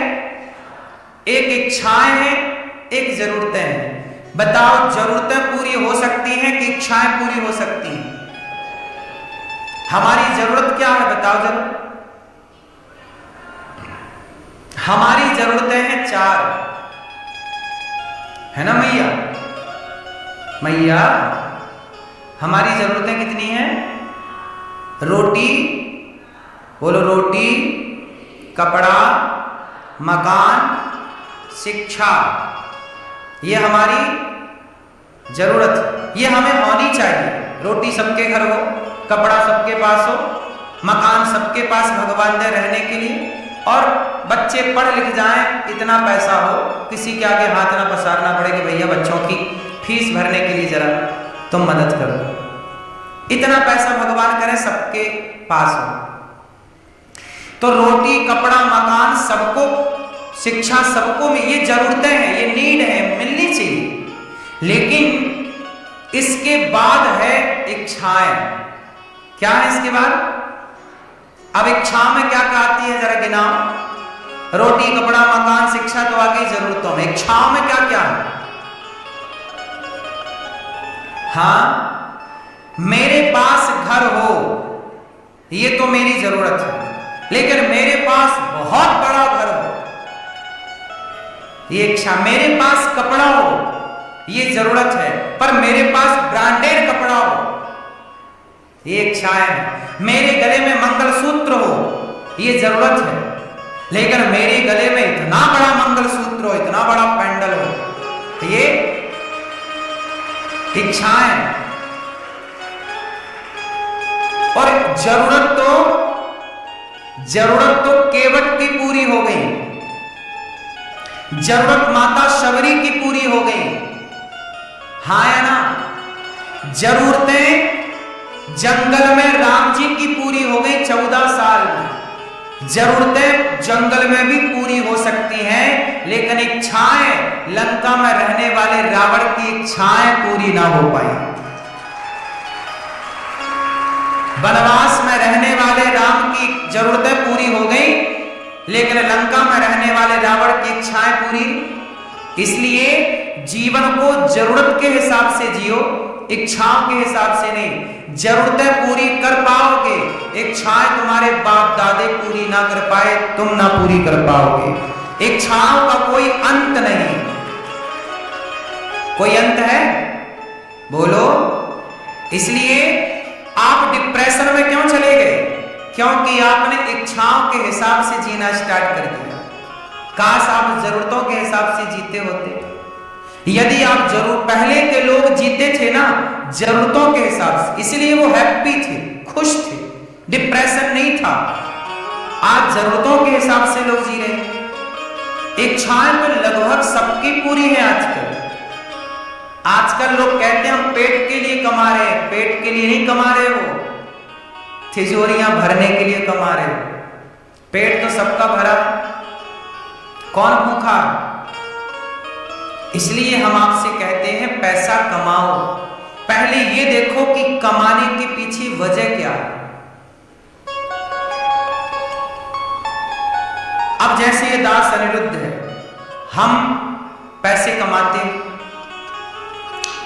एक इच्छाएं हैं, एक जरूरतें हैं। बताओ, जरूरतें पूरी हो सकती हैं कि इच्छाएं पूरी हो सकती हैं? हमारी जरूरत क्या है बताओ जरा। हमारी जरूरतें हैं 4, है ना मैया? मैया, हमारी जरूरतें कितनी हैं? रोटी, बोलो, रोटी, कपड़ा, मकान, शिक्षा, ये हमारी जरूरत, ये हमें होनी चाहिए। रोटी सबके घर हो, कपड़ा सबके पास हो, मकान सबके पास भगवान दे रहने के लिए, और बच्चे पढ़ लिख जाएं, इतना पैसा हो, किसी के आगे हाथ ना पसारना पड़े कि भैया बच्चों की फीस भरने के लिए जरा तुम मदद करो। इतना पैसा भगवान करे सबके पास हो। तो रोटी, कपड़ा, मकान सबको, शिक्षा सबको में, ये जरूरतें हैं, ये नीड है, मिलनी चाहिए। लेकिन इसके बाद है इच्छाएं। क्या है इसके बाद? अब इच्छा में क्या क्या आती है जरा गिनाओ। रोटी, कपड़ा, मकान, शिक्षा तो आ गई जरूरतों में। इच्छाओं में क्या क्या है? हाँ, मेरे पास घर हो, ये तो मेरी जरूरत है। लेकिन मेरे पास बहुत बड़ा घर हो, ये इच्छा। मेरे पास कपड़ा हो, ये जरूरत है, पर मेरे पास ब्रांडेड कपड़ा हो, ये इच्छाएं है। मेरे गले में मंगलसूत्र हो, ये जरूरत है, लेकिन मेरे गले में इतना बड़ा मंगलसूत्र हो, इतना बड़ा पैंडल हो, ये इच्छाएं। और जरूरत तो केवट की पूरी हो गई, जरूरत माता शबरी की पूरी हो गई। हाँ या ना? जरूरतें जंगल में राम जी की पूरी हो गई 14 साल में। जरूरतें जंगल में भी पूरी हो सकती हैं, लेकिन इच्छाएं, लंका में रहने वाले रावण की इच्छाएं पूरी ना हो पाई। वनवास में रहने वाले राम की जरूरतें पूरी हो गई, लेकिन लंका में रहने वाले रावण की इच्छाएं पूरी। इसलिए जीवन को जरूरत के हिसाब से जियो, इच्छाओं के हिसाब से नहीं। जरूरतें पूरी कर पाओगे, इच्छाएं तुम्हारे बाप दादे पूरी ना कर पाए, तुम ना पूरी कर पाओगे। इच्छाओं का कोई अंत नहीं। कोई अंत है? बोलो। इसलिए आप डिप्रेशन में क्यों चले गए? क्योंकि आपने इच्छाओं के हिसाब से जीना स्टार्ट कर दिया। काश आप जरूरतों के हिसाब से जीते होते। यदि आप पहले के लोग जीते थे ना जरूरतों के हिसाब से, इसलिए वो हैप्पी थे, खुश थे, डिप्रेशन नहीं था। आज जरूरतों के हिसाब से लोग जी रहे। इच्छाएं तो लगभग सबकी पूरी है आजकल। आजकल लोग कहते हैं हम पेट के लिए कमा रहे हैं। पेट के लिए नहीं कमा रहे हो, तिजोरियां भरने के लिए कमा रहे हो। पेट तो सबका भरा, कौन भूखा? इसलिए हम आपसे कहते हैं पैसा कमाओ, पहले ये देखो कि कमाने के पीछे वजह क्या है। अब जैसे ये दास अनिरुद्ध है, हम पैसे कमाते हैं,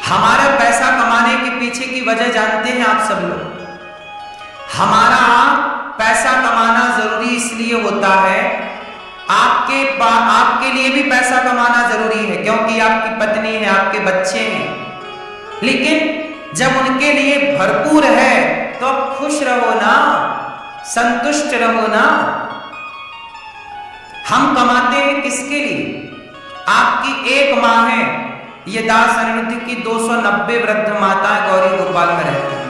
हमारा पैसा कमाने के पीछे पीछे की वजह जानते हैं आप सब लोग। हमारा पैसा कमाना जरूरी इसलिए होता है, आपके लिए भी पैसा कमाना जरूरी है क्योंकि आपकी पत्नी है, आपके बच्चे हैं, लेकिन जब उनके लिए भरपूर है तो आप खुश रहो ना, संतुष्ट रहो ना। हम कमाते हैं किसके लिए? आपकी एक माँ है, ये दास अनिरुद्ध की 290 वृद्ध माताएं गौरी गोपाल में रहती हैं।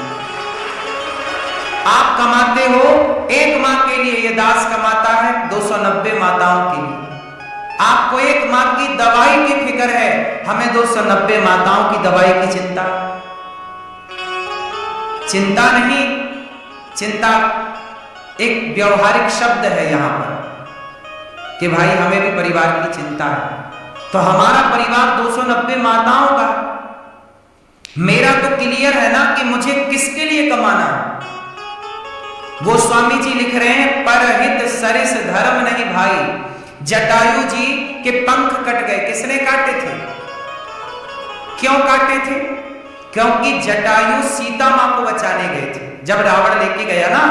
आप कमाते हो एक माँ के लिए, ये दास कमाता है 290 माताओं के लिए। आपको एक माँ की दवाई की फिक्र है, हमें 290 माताओं की दवाई की चिंता। चिंता नहीं, चिंता एक व्यवहारिक शब्द है यहां पर कि भाई हमें भी परिवार की चिंता है। तो हमारा परिवार 290 माताओं का, मेरा तो क्लियर है ना कि मुझे किसके लिए कमाना है। गोस्वामी जी लिख रहे हैं, परहित सरिस धर्म नहीं भाई। जटायु जी के पंख कट गए, किसने काटे थे? क्यों काटे थे? क्योंकि जटायु सीता मां को बचाने गए थे। जब रावण लेके गया ना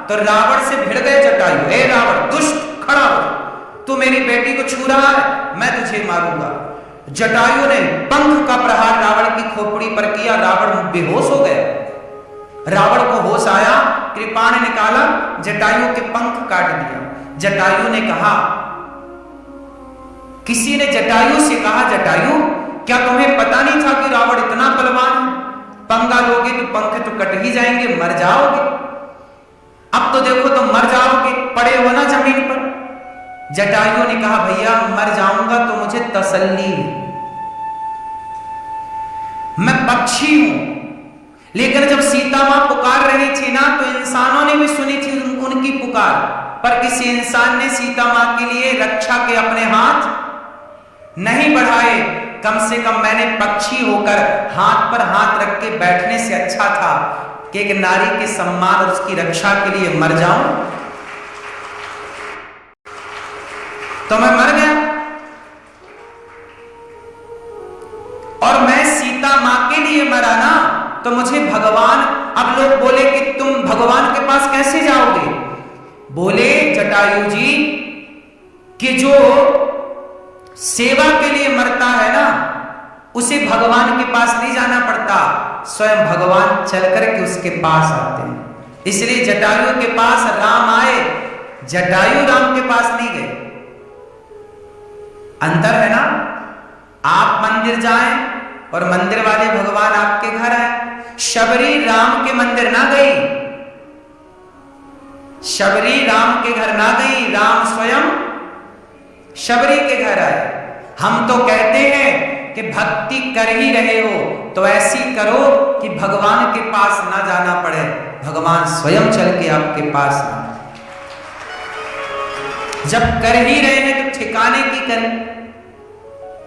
तो रावण से भिड़ गए जटायु, हे रावण दुष्ट, खड़ा हो, तू मेरी बेटी को छू रहा है, मैं तुझे मारूंगा। जटायु ने पंख का प्रहार रावण की खोपड़ी पर किया, रावण बेहोश हो गया। रावण को होश आया, कृपा ने निकाला, जटायु के पंख काट दिया। जटायु ने कहा, किसी ने जटायु से कहा, जटायु क्या तुम्हें पता नहीं था कि रावण इतना बलवान है? पंगा लोगे तो पंख तो कट ही जाएंगे, मर जाओगे। अब तो देखो तुम मर जाओगे, पड़े हो ना जमीन पर। जटायु ने कहा, भैया मर जाऊंगा तो मुझे तसल्ली है, मैं पक्षी हूं। लेकिन जब सीता मां पुकार रही थी ना तो इंसानों ने भी सुनी थी उनकी पुकार, पर किसी इंसान ने सीता मां के लिए रक्षा के अपने हाथ नहीं बढ़ाए। कम से कम मैंने पक्षी होकर हाथ पर हाथ रख के बैठने से अच्छा था कि एक नारी के सम्मान और उसकी रक्षा के लिए मर जाऊं। तो मैं मर गया और मैं सीता मां के लिए मरा ना, तो मुझे भगवान, अब लोग बोले कि तुम भगवान के पास कैसे जाओगे? बोले जटायु जी कि जो सेवा के लिए मरता है ना उसे भगवान के पास नहीं जाना पड़ता, स्वयं भगवान चल करके उसके पास आते हैं। इसलिए जटायु के पास राम आए, जटायु राम के पास नहीं गए। अंतर है ना, आप मंदिर जाएं और मंदिर वाले भगवान आपके घर आए। शबरी राम के मंदिर ना गई, शबरी राम के घर ना गई, राम स्वयं शबरी के घर आए। हम तो कहते हैं कि भक्ति कर ही रहे हो तो ऐसी करो कि भगवान के पास ना जाना पड़े, भगवान स्वयं चल के आपके पास आए। जब कर ही रहे हैं तो ठिकाने की करें।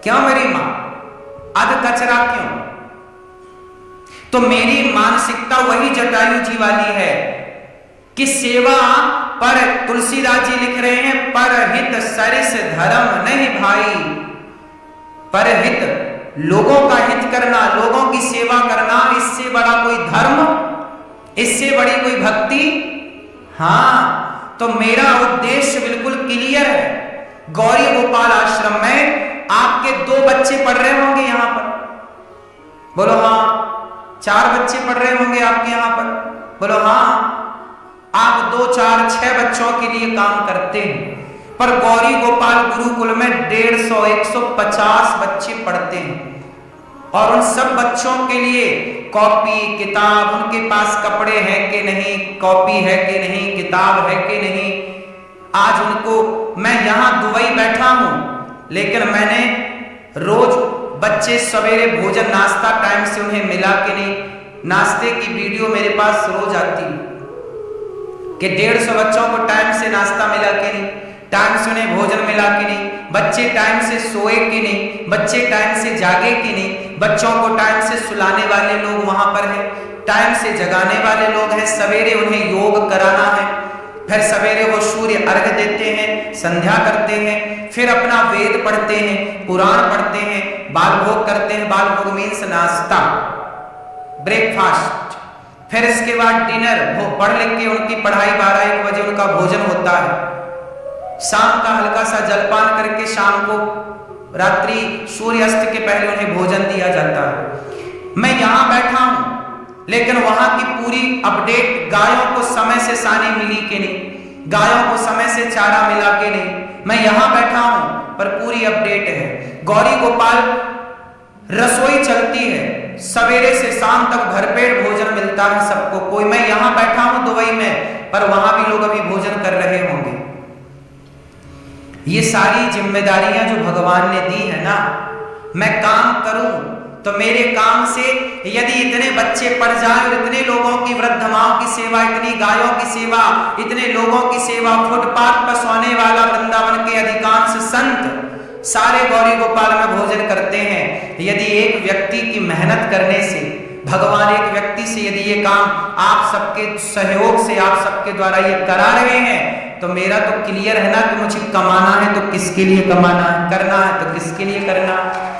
क्यों मेरी मां अध कचरा क्यों? तो मेरी मानसिकता वही जटायु जी वाली है कि सेवा पर, तुलसीदास जी लिख रहे हैं, परहित सरिस धर्म नहीं भाई। परहित लोगों का हित करना, लोगों की सेवा करना, इससे बड़ा कोई धर्म, इससे बड़ी कोई भक्ति? हाँ, तो मेरा उद्देश्य बिल्कुल क्लियर है। गौरी गोपाल आश्रम में आपके 2 बच्चे पढ़ रहे होंगे यहां पर, बोलो हाँ। 4 बच्चे पढ़ रहे होंगे आपके यहां पर, बोलो हाँ। आप 2, 4, 6 बच्चों के लिए काम करते हैं, पर गौरी गोपाल गुरुकुल में 150, 150 बच्चे पढ़ते हैं। और उन सब बच्चों के लिए कॉपी किताब, उनके पास कपड़े हैं कि नहीं, कॉपी है कि नहीं, किताब है कि नहीं। आज उनको, मैं यहां दुबई बैठा हूं लेकिन मैंने रोज बच्चे सवेरे भोजन नाश्ता टाइम से उन्हें मिला कि नहीं, नाश्ते की वीडियो मेरे पास रोज आती कि 150 बच्चों को टाइम से नाश्ता मिला कि नहीं, टाइम से उन्हें भोजन मिला कि नहीं, बच्चे टाइम से सोए कि नहीं, बच्चे टाइम से जागे कि नहीं, बच्चों को टाइम से सुलाने वाले लोग वहां पर हैं, टाइम से जगाने वाले लोग हैं, सवेरे उन्हें योग कराना है, फिर सवेरे वो सूर्य अर्घ देते हैं, संध्या करते हैं, फिर अपना वेद पढ़ते हैं, पुराण पढ़ते हैं, बाल भोग करते हैं। बाल भोग मीन्स नाश्ता, ब्रेकफास्ट, फिर इसके बाद डिनर, वो पढ़ लिख के उनकी पढ़ाई 12-1 बजे उनका भोजन होता है, शाम का हल्का सा जलपान करके शाम को रात्रि सूर्यास्त के पहले उन्हें भोजन दिया जाता है। मैं यहां बैठा हूं लेकिन वहां की पूरी अपडेट, गायों को समय से सानी मिली कि नहीं, गायों को समय से चारा मिला कि नहीं, मैं यहां बैठा हूं पर पूरी अपडेट है। गौरी गोपाल रसोई चलती है, सवेरे से शाम तक भरपेट भोजन मिलता है सबको। कोई, मैं यहां बैठा हूं दुबई में पर वहां भी लोग अभी भोजन कर रहे होंगे। ये सारी जिम्मेदारियां जो भगवान ने दी है ना, मैं काम करूं तो मेरे काम से यदि इतने बच्चे पढ़ जाएं और इतने लोगों की, वृद्ध माओं की सेवा, इतनी गायों की सेवा, इतने लोगों की सेवा, फुटपाथ पर सोने वाला वृंदावन के अधिकांश संत सारे गौरी गोपाल में भोजन करते हैं। यदि एक व्यक्ति की मेहनत करने से, भगवान एक व्यक्ति से यदि ये काम आप सबके सहयोग से, आप सबके द्वारा ये करा रहे हैं, तो मेरा तो क्लियर है ना कि मुझे कमाना है तो किसके लिए कमाना है, करना है तो किसके लिए करना है।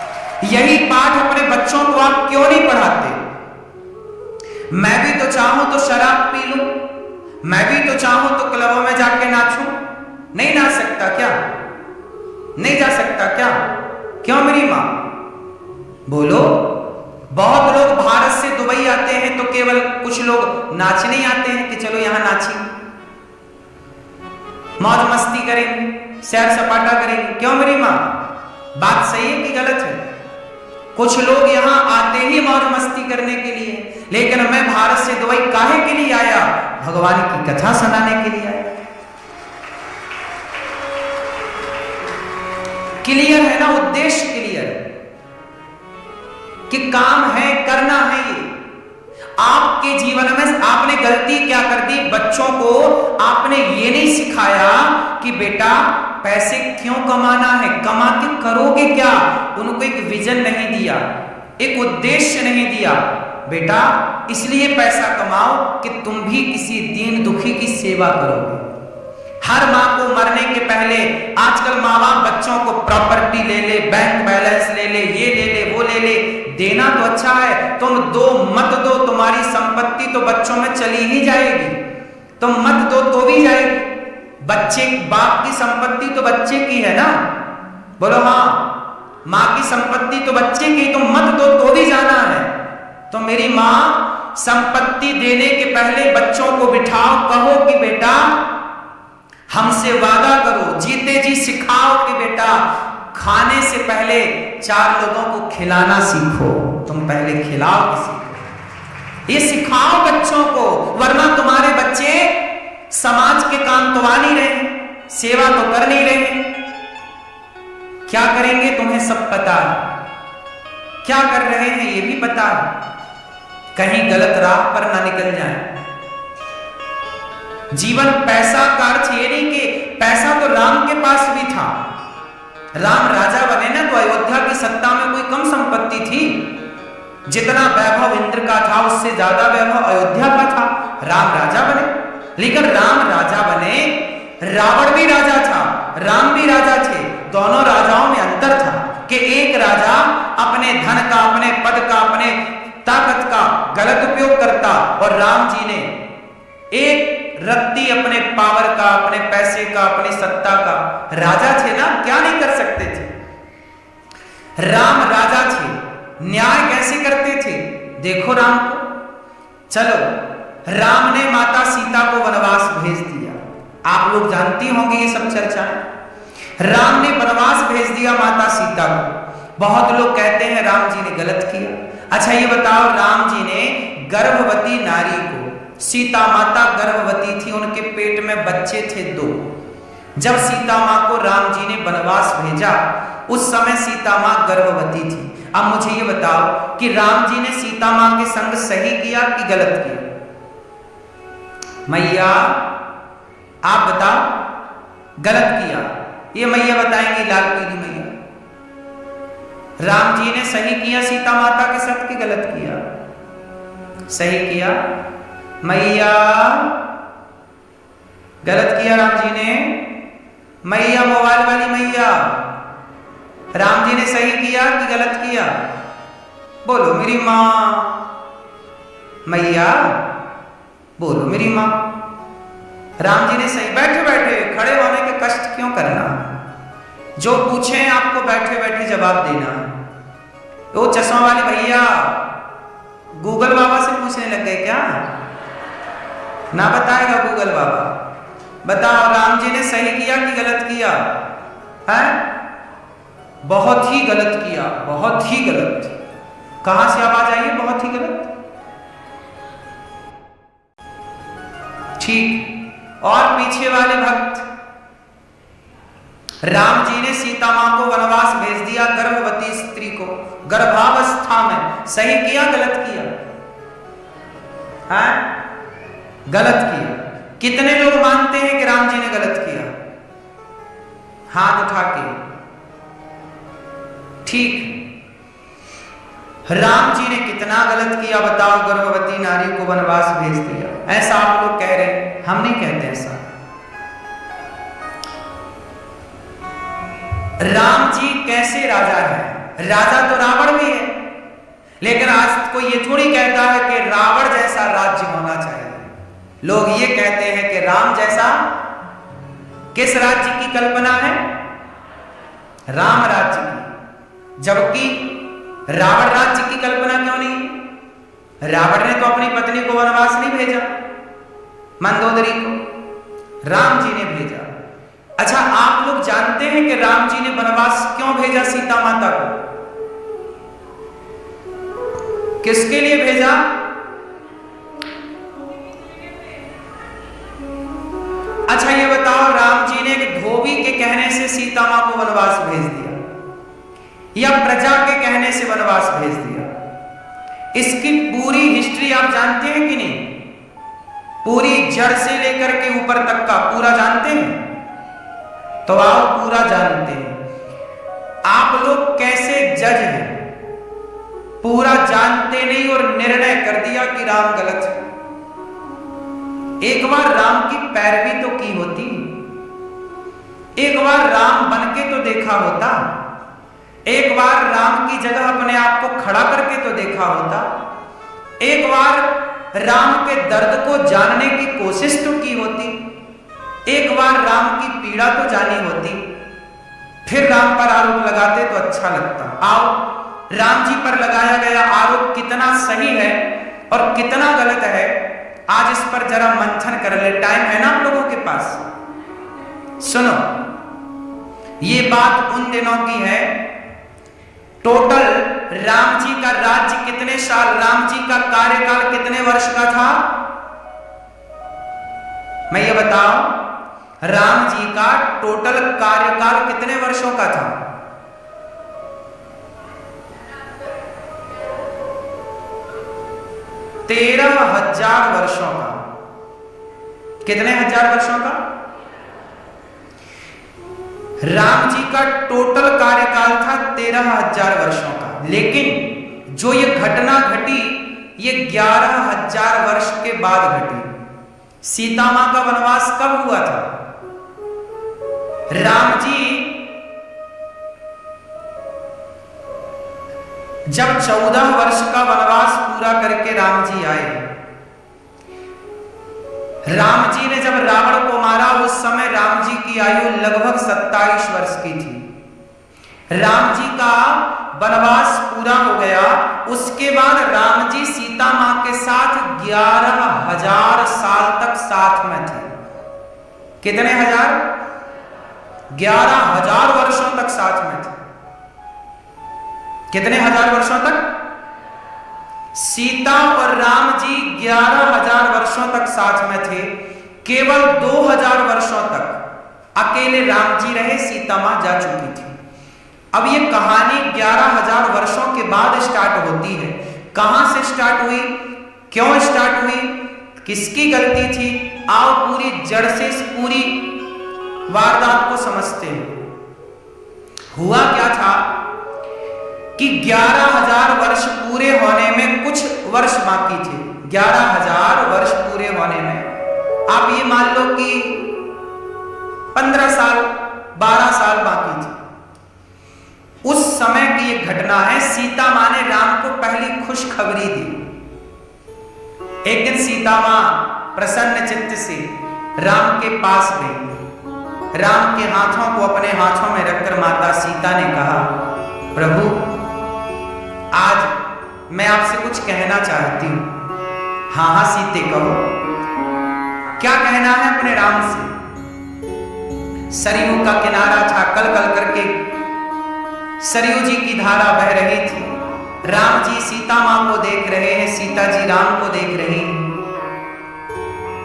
यही पाठ अपने बच्चों को आप क्यों नहीं पढ़ाते? मैं भी तो चाहूं तो शराब पी लूं, मैं भी तो चाहूं तो क्लबों में जाके नाचूं, नहीं नाच सकता क्या? नहीं जा सकता क्या? क्यों मेरी मां? बोलो। बहुत लोग भारत से दुबई आते हैं तो केवल कुछ लोग नाचने ही आते हैं कि चलो यहां नाची, मौज मस्ती करेंगे, सैर सपाटा करेंगे। क्यों मेरी मां? बात सही है कि गलत है? कुछ लोग यहां आते ही मौज मस्ती करने के लिए, लेकिन मैं भारत से दुबई काहे के लिए आया? भगवान की कथा सुनाने के लिए आया। क्लियर है ना? उद्देश्य क्लियर है कि काम है, करना है। ये आपके जीवन में आपने गलती क्या कर दी? बच्चों को आपने ये नहीं सिखाया कि बेटा पैसे क्यों कमाना है, कमा के करोगे क्या। उनको एक विजन नहीं दिया, एक उद्देश्य नहीं दिया। बेटा इसलिए पैसा कमाओ कि तुम भी किसी दीन दुखी की सेवा करोगे। हर मां को मरने के पहले, आजकल माँ बाप बच्चों को प्रॉपर्टी ले ले, बैंक बैलेंस ले ले, ये ले ले, वो ले ले। देना तो अच्छा है, तुम दो मत दो, तुम्हारी संपत्ति तो बच्चों में चली ही जाएगी। तुम मत दो तो भी जाएगी। बच्चे, बाप की संपत्ति तो बच्चे की है ना, बोलो हाँ। माँ की संपत्ति तो बच्चे की, तुम मत दो तो भी जाना है। तो मेरी माँ संपत्ति देने के पहले बच्चों को बिठाओ, कहो कि बेटा हमसे वादा करो, जीते जी सिखाओ कि बेटा खाने से पहले 4 लोगों को खिलाना सीखो। तुम पहले खिलाओ किसी को, ये सिखाओ बच्चों को, वरना तुम्हारे बच्चे समाज के काम तो आ नहीं रहे, सेवा तो कर नहीं रहे। क्या करेंगे तुम्हें सब पता है, क्या कर रहे हैं ये भी पता है। कहीं गलत राह पर ना निकल जाए। जीवन पैसा का अर्थ ये नहीं कि पैसा तो राम के पास भी था, राम राजा बने ना तो अयोध्या की सत्ता में कोई कम संपत्ति थी। जितना वैभव इंद्र का था उससे ज्यादा वैभव अयोध्या का था। राम राजा बने, लेकिन राम राजा बने, रावण भी राजा था, राम भी राजा थे। दोनों राजाओं में अंतर था कि एक राजा अपने धन का, अपने पद का, अपने ताकत का गलत उपयोग करता, और राम जी ने एक रत्ती अपने पावर का, अपने पैसे का, अपनी सत्ता का। राजा थे ना, क्या नहीं कर सकते थे। राम राजा थे, न्याय कैसे करते थे देखो राम को। चलो, राम ने माता सीता को वनवास भेज दिया, आप लोग जानती होंगे ये सब चर्चाएं। राम ने वनवास भेज दिया माता सीता को। बहुत लोग कहते हैं राम जी ने गलत किया। अच्छा ये बताओ, राम जी ने गर्भवती नारी को, सीता माता गर्भवती थी, उनके पेट में बच्चे थे 2। जब सीता मां को राम जी ने वनवास भेजा, उस समय सीता मां गर्भवती थी। अब मुझे ये बताओ कि राम जी ने सीता मां के संग सही किया कि गलत किया? मैया आप बताओ, गलत किया। ये मैया बताएंगी, लाल पीली मैया। राम जी ने सही किया सीता माता के साथ कि गलत किया? सही किया। मैया गलत किया राम जी ने। मैया मोबाइल वाली मैया, राम जी ने सही किया कि गलत किया? बोलो मेरी मां। मैया बोलो मेरी माँ। राम जी ने सही, बैठे बैठे खड़े होने के कष्ट क्यों करना, जो पूछे आपको बैठे बैठे जवाब देना। वो चश्मा वाले भैया गूगल बाबा से पूछने लग गए क्या? ना बताएगा गूगल बाबा। बताओ राम जी ने सही किया कि गलत किया? है बहुत ही गलत किया, बहुत ही गलत। कहां से आवाज आई है बहुत ही गलत? ठीक। और पीछे वाले भक्त, राम जी ने सीता मां को वनवास भेज दिया, गर्भवती स्त्री को गर्भावस्था में। सही किया गलत किया? है गलत किया। कितने लोग मानते हैं कि राम जी ने गलत किया? हाथ उठा के। ठीक, राम जी ने कितना गलत किया बताओ, गर्भवती नारी को वनवास भेज दिया। ऐसा आप लोग कह रहे हैं, हम नहीं कहते ऐसा। राम जी कैसे राजा है? राजा तो रावण भी है, लेकिन आज कोई ये थोड़ी कहता है कि रावण जैसा राज्य होना चाहिए। लोग ये कहते हैं कि राम जैसा। किस राज्य की कल्पना है? राम राज्य की। जबकि रावण राज्य की कल्पना क्यों नहीं? रावण ने तो अपनी पत्नी को वनवास नहीं भेजा, मंदोदरी को, राम जी ने भेजा। अच्छा, आप लोग जानते हैं कि राम जी ने वनवास क्यों भेजा सीता माता को? किसके लिए भेजा? अच्छा ये बताओ, राम जी ने धोबी के कहने से सीता मां को वनवास भेज दिया या प्रजा के कहने से वनवास भेज दिया? इसकी पूरी हिस्ट्री आप जानते हैं कि नहीं? पूरी जड़ से लेकर के ऊपर तक का पूरा जानते हैं? तो आप पूरा जानते हैं। आप लोग कैसे जज हैं? पूरा जानते नहीं और निर्णय कर दिया कि राम गलत है। एक बार राम की पैरवी तो की होती, एक बार राम बन के तो देखा होता, एक बार राम की जगह अपने आप को खड़ा करके तो देखा होता, एक बार राम के दर्द को जानने की कोशिश तो की होती, एक बार राम की पीड़ा तो जानी होती, फिर राम पर आरोप लगाते तो अच्छा लगता। आओ, राम जी पर लगाया गया आरोप कितना सही है और कितना गलत है, आज इस पर जरा मंथन कर ले। टाइम है ना आप लोगों के पास? सुनो, ये बात उन दिनों की है। टोटल राम जी का राज्य कितने साल, राम जी का कार्यकाल कितने वर्ष का था? मैं ये बताओ, राम जी का टोटल कार्यकाल कितने वर्षों का था? 13,000 वर्षों का। कितने हजार वर्षों का? राम जी का टोटल कार्यकाल था 13,000 वर्षों का, लेकिन जो ये घटना घटी ये 11,000 वर्ष के बाद घटी। सीता मां का वनवास कब हुआ था? राम जी जब 14 वर्ष का वनवास पूरा करके राम जी आए, राम जी ने जब रावण को मारा उस समय राम जी की आयु लगभग 27 वर्ष की थी। राम जी का वनवास पूरा हो गया, उसके बाद राम जी सीता मां के साथ 11,000 साल तक साथ में थे। कितने हजार? 11,000 वर्षों तक साथ में थे। कितने हजार वर्षों तक? सीता और राम जी 11,000 वर्षों तक साथ में थे। केवल 2,000 वर्षों तक अकेले राम जी रहे, सीता मां जा चुकी थी। अब ये कहानी 11,000 वर्षों के बाद स्टार्ट होती है। कहां से स्टार्ट हुई, क्यों स्टार्ट हुई, किसकी गलती थी? आओ पूरी जड़ से इस पूरी वारदात को समझते हैं। हुआ क्या था कि 11,000 वर्ष पूरे होने में कुछ वर्ष बाकी थे। 11,000 वर्ष पूरे होने में आप ये मान लो कि 15 साल 12 साल बाकी थे। उस समय की एक घटना है, सीता मां ने राम को पहली खुशखबरी दी। एक दिन सीता मां प्रसन्न चित्त से राम के पास गई। राम के हाथों को अपने हाथों में रखकर माता सीता ने कहा, प्रभु आज मैं आपसे कुछ कहना चाहती हूं। हाँ हाँ सीते कहो, क्या कहना है अपने राम से? सरयू का किनारा था, कल कल करके सरयू जी की धारा बह रही थी। राम जी सीता मां को देख रहे हैं, सीता जी राम को देख रही हैं।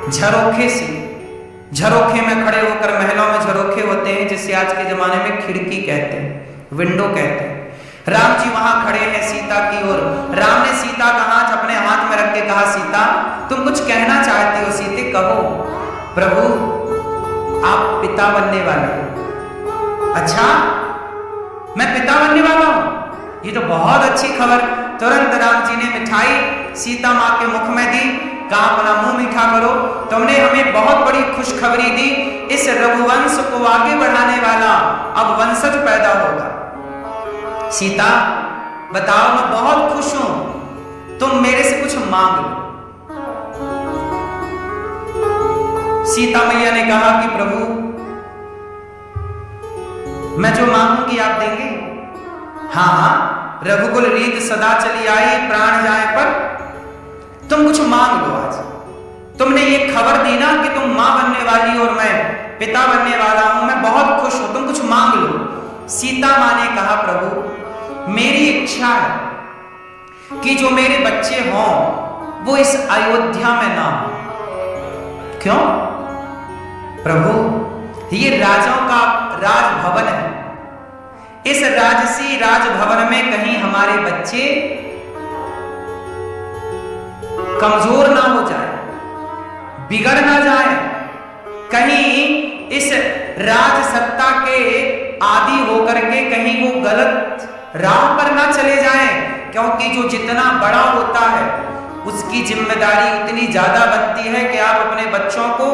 झरोखे से, झरोखे में खड़े होकर, महलों में झरोखे होते हैं जिसे आज के जमाने में खिड़की कहते हैं, विंडो कहते हैं। राम जी वहां खड़े हैं सीता की ओर। राम ने सीता का हाथ अपने हाथ में रख के कहा, सीता तुम कुछ कहना चाहती हो? सीते कहो। प्रभु आप पिता बनने वाले हो। अच्छा मैं पिता बनने वाला हूं, ये तो बहुत अच्छी खबर। तुरंत राम जी ने मिठाई सीता मां के मुख में दी, कहा अपना मुंह मीठा करो, तुमने हमें बहुत बड़ी खुशखबरी दी। इस रघुवंश को आगे बढ़ाने वाला अब वंशज पैदा होगा। सीता बताओ, मैं बहुत खुश हूं, तुम मेरे से कुछ मांग लो। सीता मैया ने कहा कि प्रभु मैं जो मांगूंगी आप देंगे? हाँ हाँ, रघुकुल रीत सदा चली आई, प्राण जाए पर तुम कुछ मांग लो। आज तुमने ये खबर दी ना कि तुम मां बनने वाली और मैं पिता बनने वाला हूं, मैं बहुत खुश हूं, तुम कुछ मांग लो। सीता मां ने कहा, प्रभु मेरी इच्छा है कि जो मेरे बच्चे हों वो इस अयोध्या में ना हो। क्यों? प्रभु ये राजाओं का राजभवन है, इस राजसी राजभवन में कहीं हमारे बच्चे कमजोर ना हो जाए, बिगड़ ना जाए, कहीं इस राज सत्ता के आदि होकर के कहीं वो गलत राह पर ना चले जाएं। क्योंकि जो जितना बड़ा होता है उसकी जिम्मेदारी उतनी ज्यादा बनती है कि आप अपने बच्चों को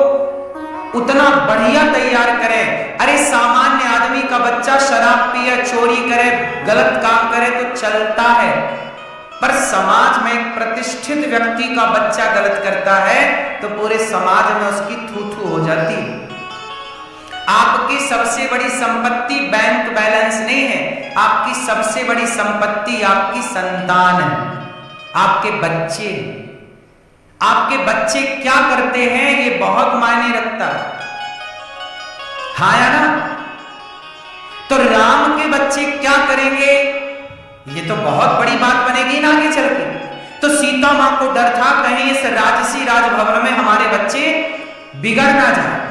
उतना बढ़िया तैयार करें। अरे सामान्य आदमी का बच्चा शराब पिए, चोरी करे, गलत काम करे तो चलता है, पर समाज में एक प्रतिष्ठित व्यक्ति का बच्चा गलत करता है तो पूरे समाज में उसकी थू थू हो जाती है। आपकी सबसे बड़ी संपत्ति बैंक बैलेंस नहीं है, आपकी सबसे बड़ी संपत्ति आपकी संतान है, आपके बच्चे। आपके बच्चे क्या करते हैं ये बहुत मायने रखता है, हाँ या ना? तो राम के बच्चे क्या करेंगे ये तो बहुत बड़ी बात बनेगी ना आगे चल के। तो सीता मां को डर था कहीं इस राजसी राजभवन में हमारे बच्चे बिगड़ ना जाए।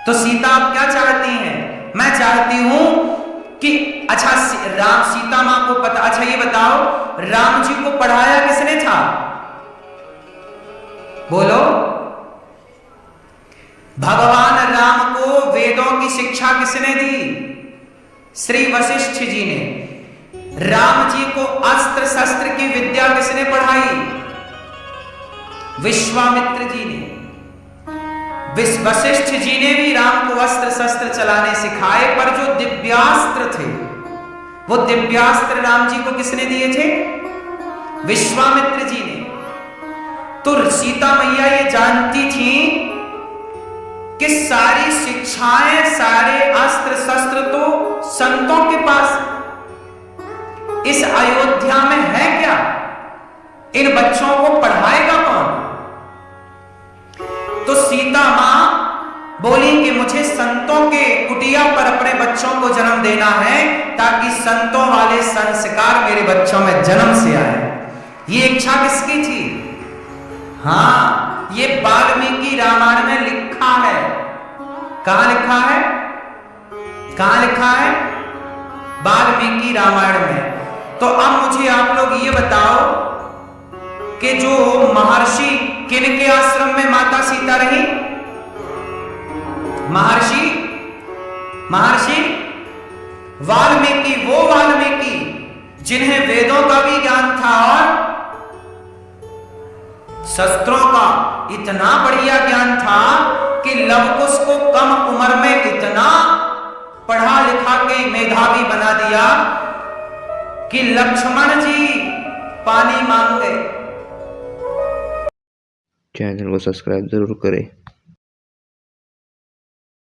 तो सीता आप क्या चाहती हैं? मैं चाहती हूं कि अच्छा राम सीता मां को पता, अच्छा ये बताओ राम जी को पढ़ाया किसने था? बोलो। भगवान राम को वेदों की शिक्षा किसने दी? श्री वशिष्ठ जी ने। राम जी को अस्त्र शस्त्र की विद्या किसने पढ़ाई? विश्वामित्र जी ने। वशिष्ठ जी ने भी राम को अस्त्र शस्त्र चलाने सिखाए, पर जो दिव्यास्त्र थे वो दिव्यास्त्र राम जी को किसने दिए थे? विश्वामित्र जी ने। तो सीता मैया ये जानती थी कि सारी शिक्षाएं, सारे अस्त्र शस्त्र तो संतों के पास, इस अयोध्या में है क्या? इन बच्चों को पढ़ाएगा कौन? तो सीता मां बोली कि मुझे संतों के कुटिया पर अपने बच्चों को जन्म देना है ताकि संतों वाले संस्कार मेरे बच्चों में जन्म से आए। ये इच्छा किसकी थी? हाँ, ये वाल्मीकि रामायण में लिखा है। कहां लिखा है? कहां लिखा है? वाल्मीकि रामायण में। तो अब मुझे आप लोग ये बताओ कि जो महर्षि किन के आश्रम में माता सीता रही? महर्षि वाल्मीकि, वो वाल्मीकि जिन्हें वेदों का भी ज्ञान था और शस्त्रों का इतना बढ़िया ज्ञान था कि लवकुश को कम उम्र में इतना पढ़ा लिखा के मेधावी बना दिया कि लक्ष्मण जी पानी मांग गए। चैनल को सब्सक्राइब जरूर करें।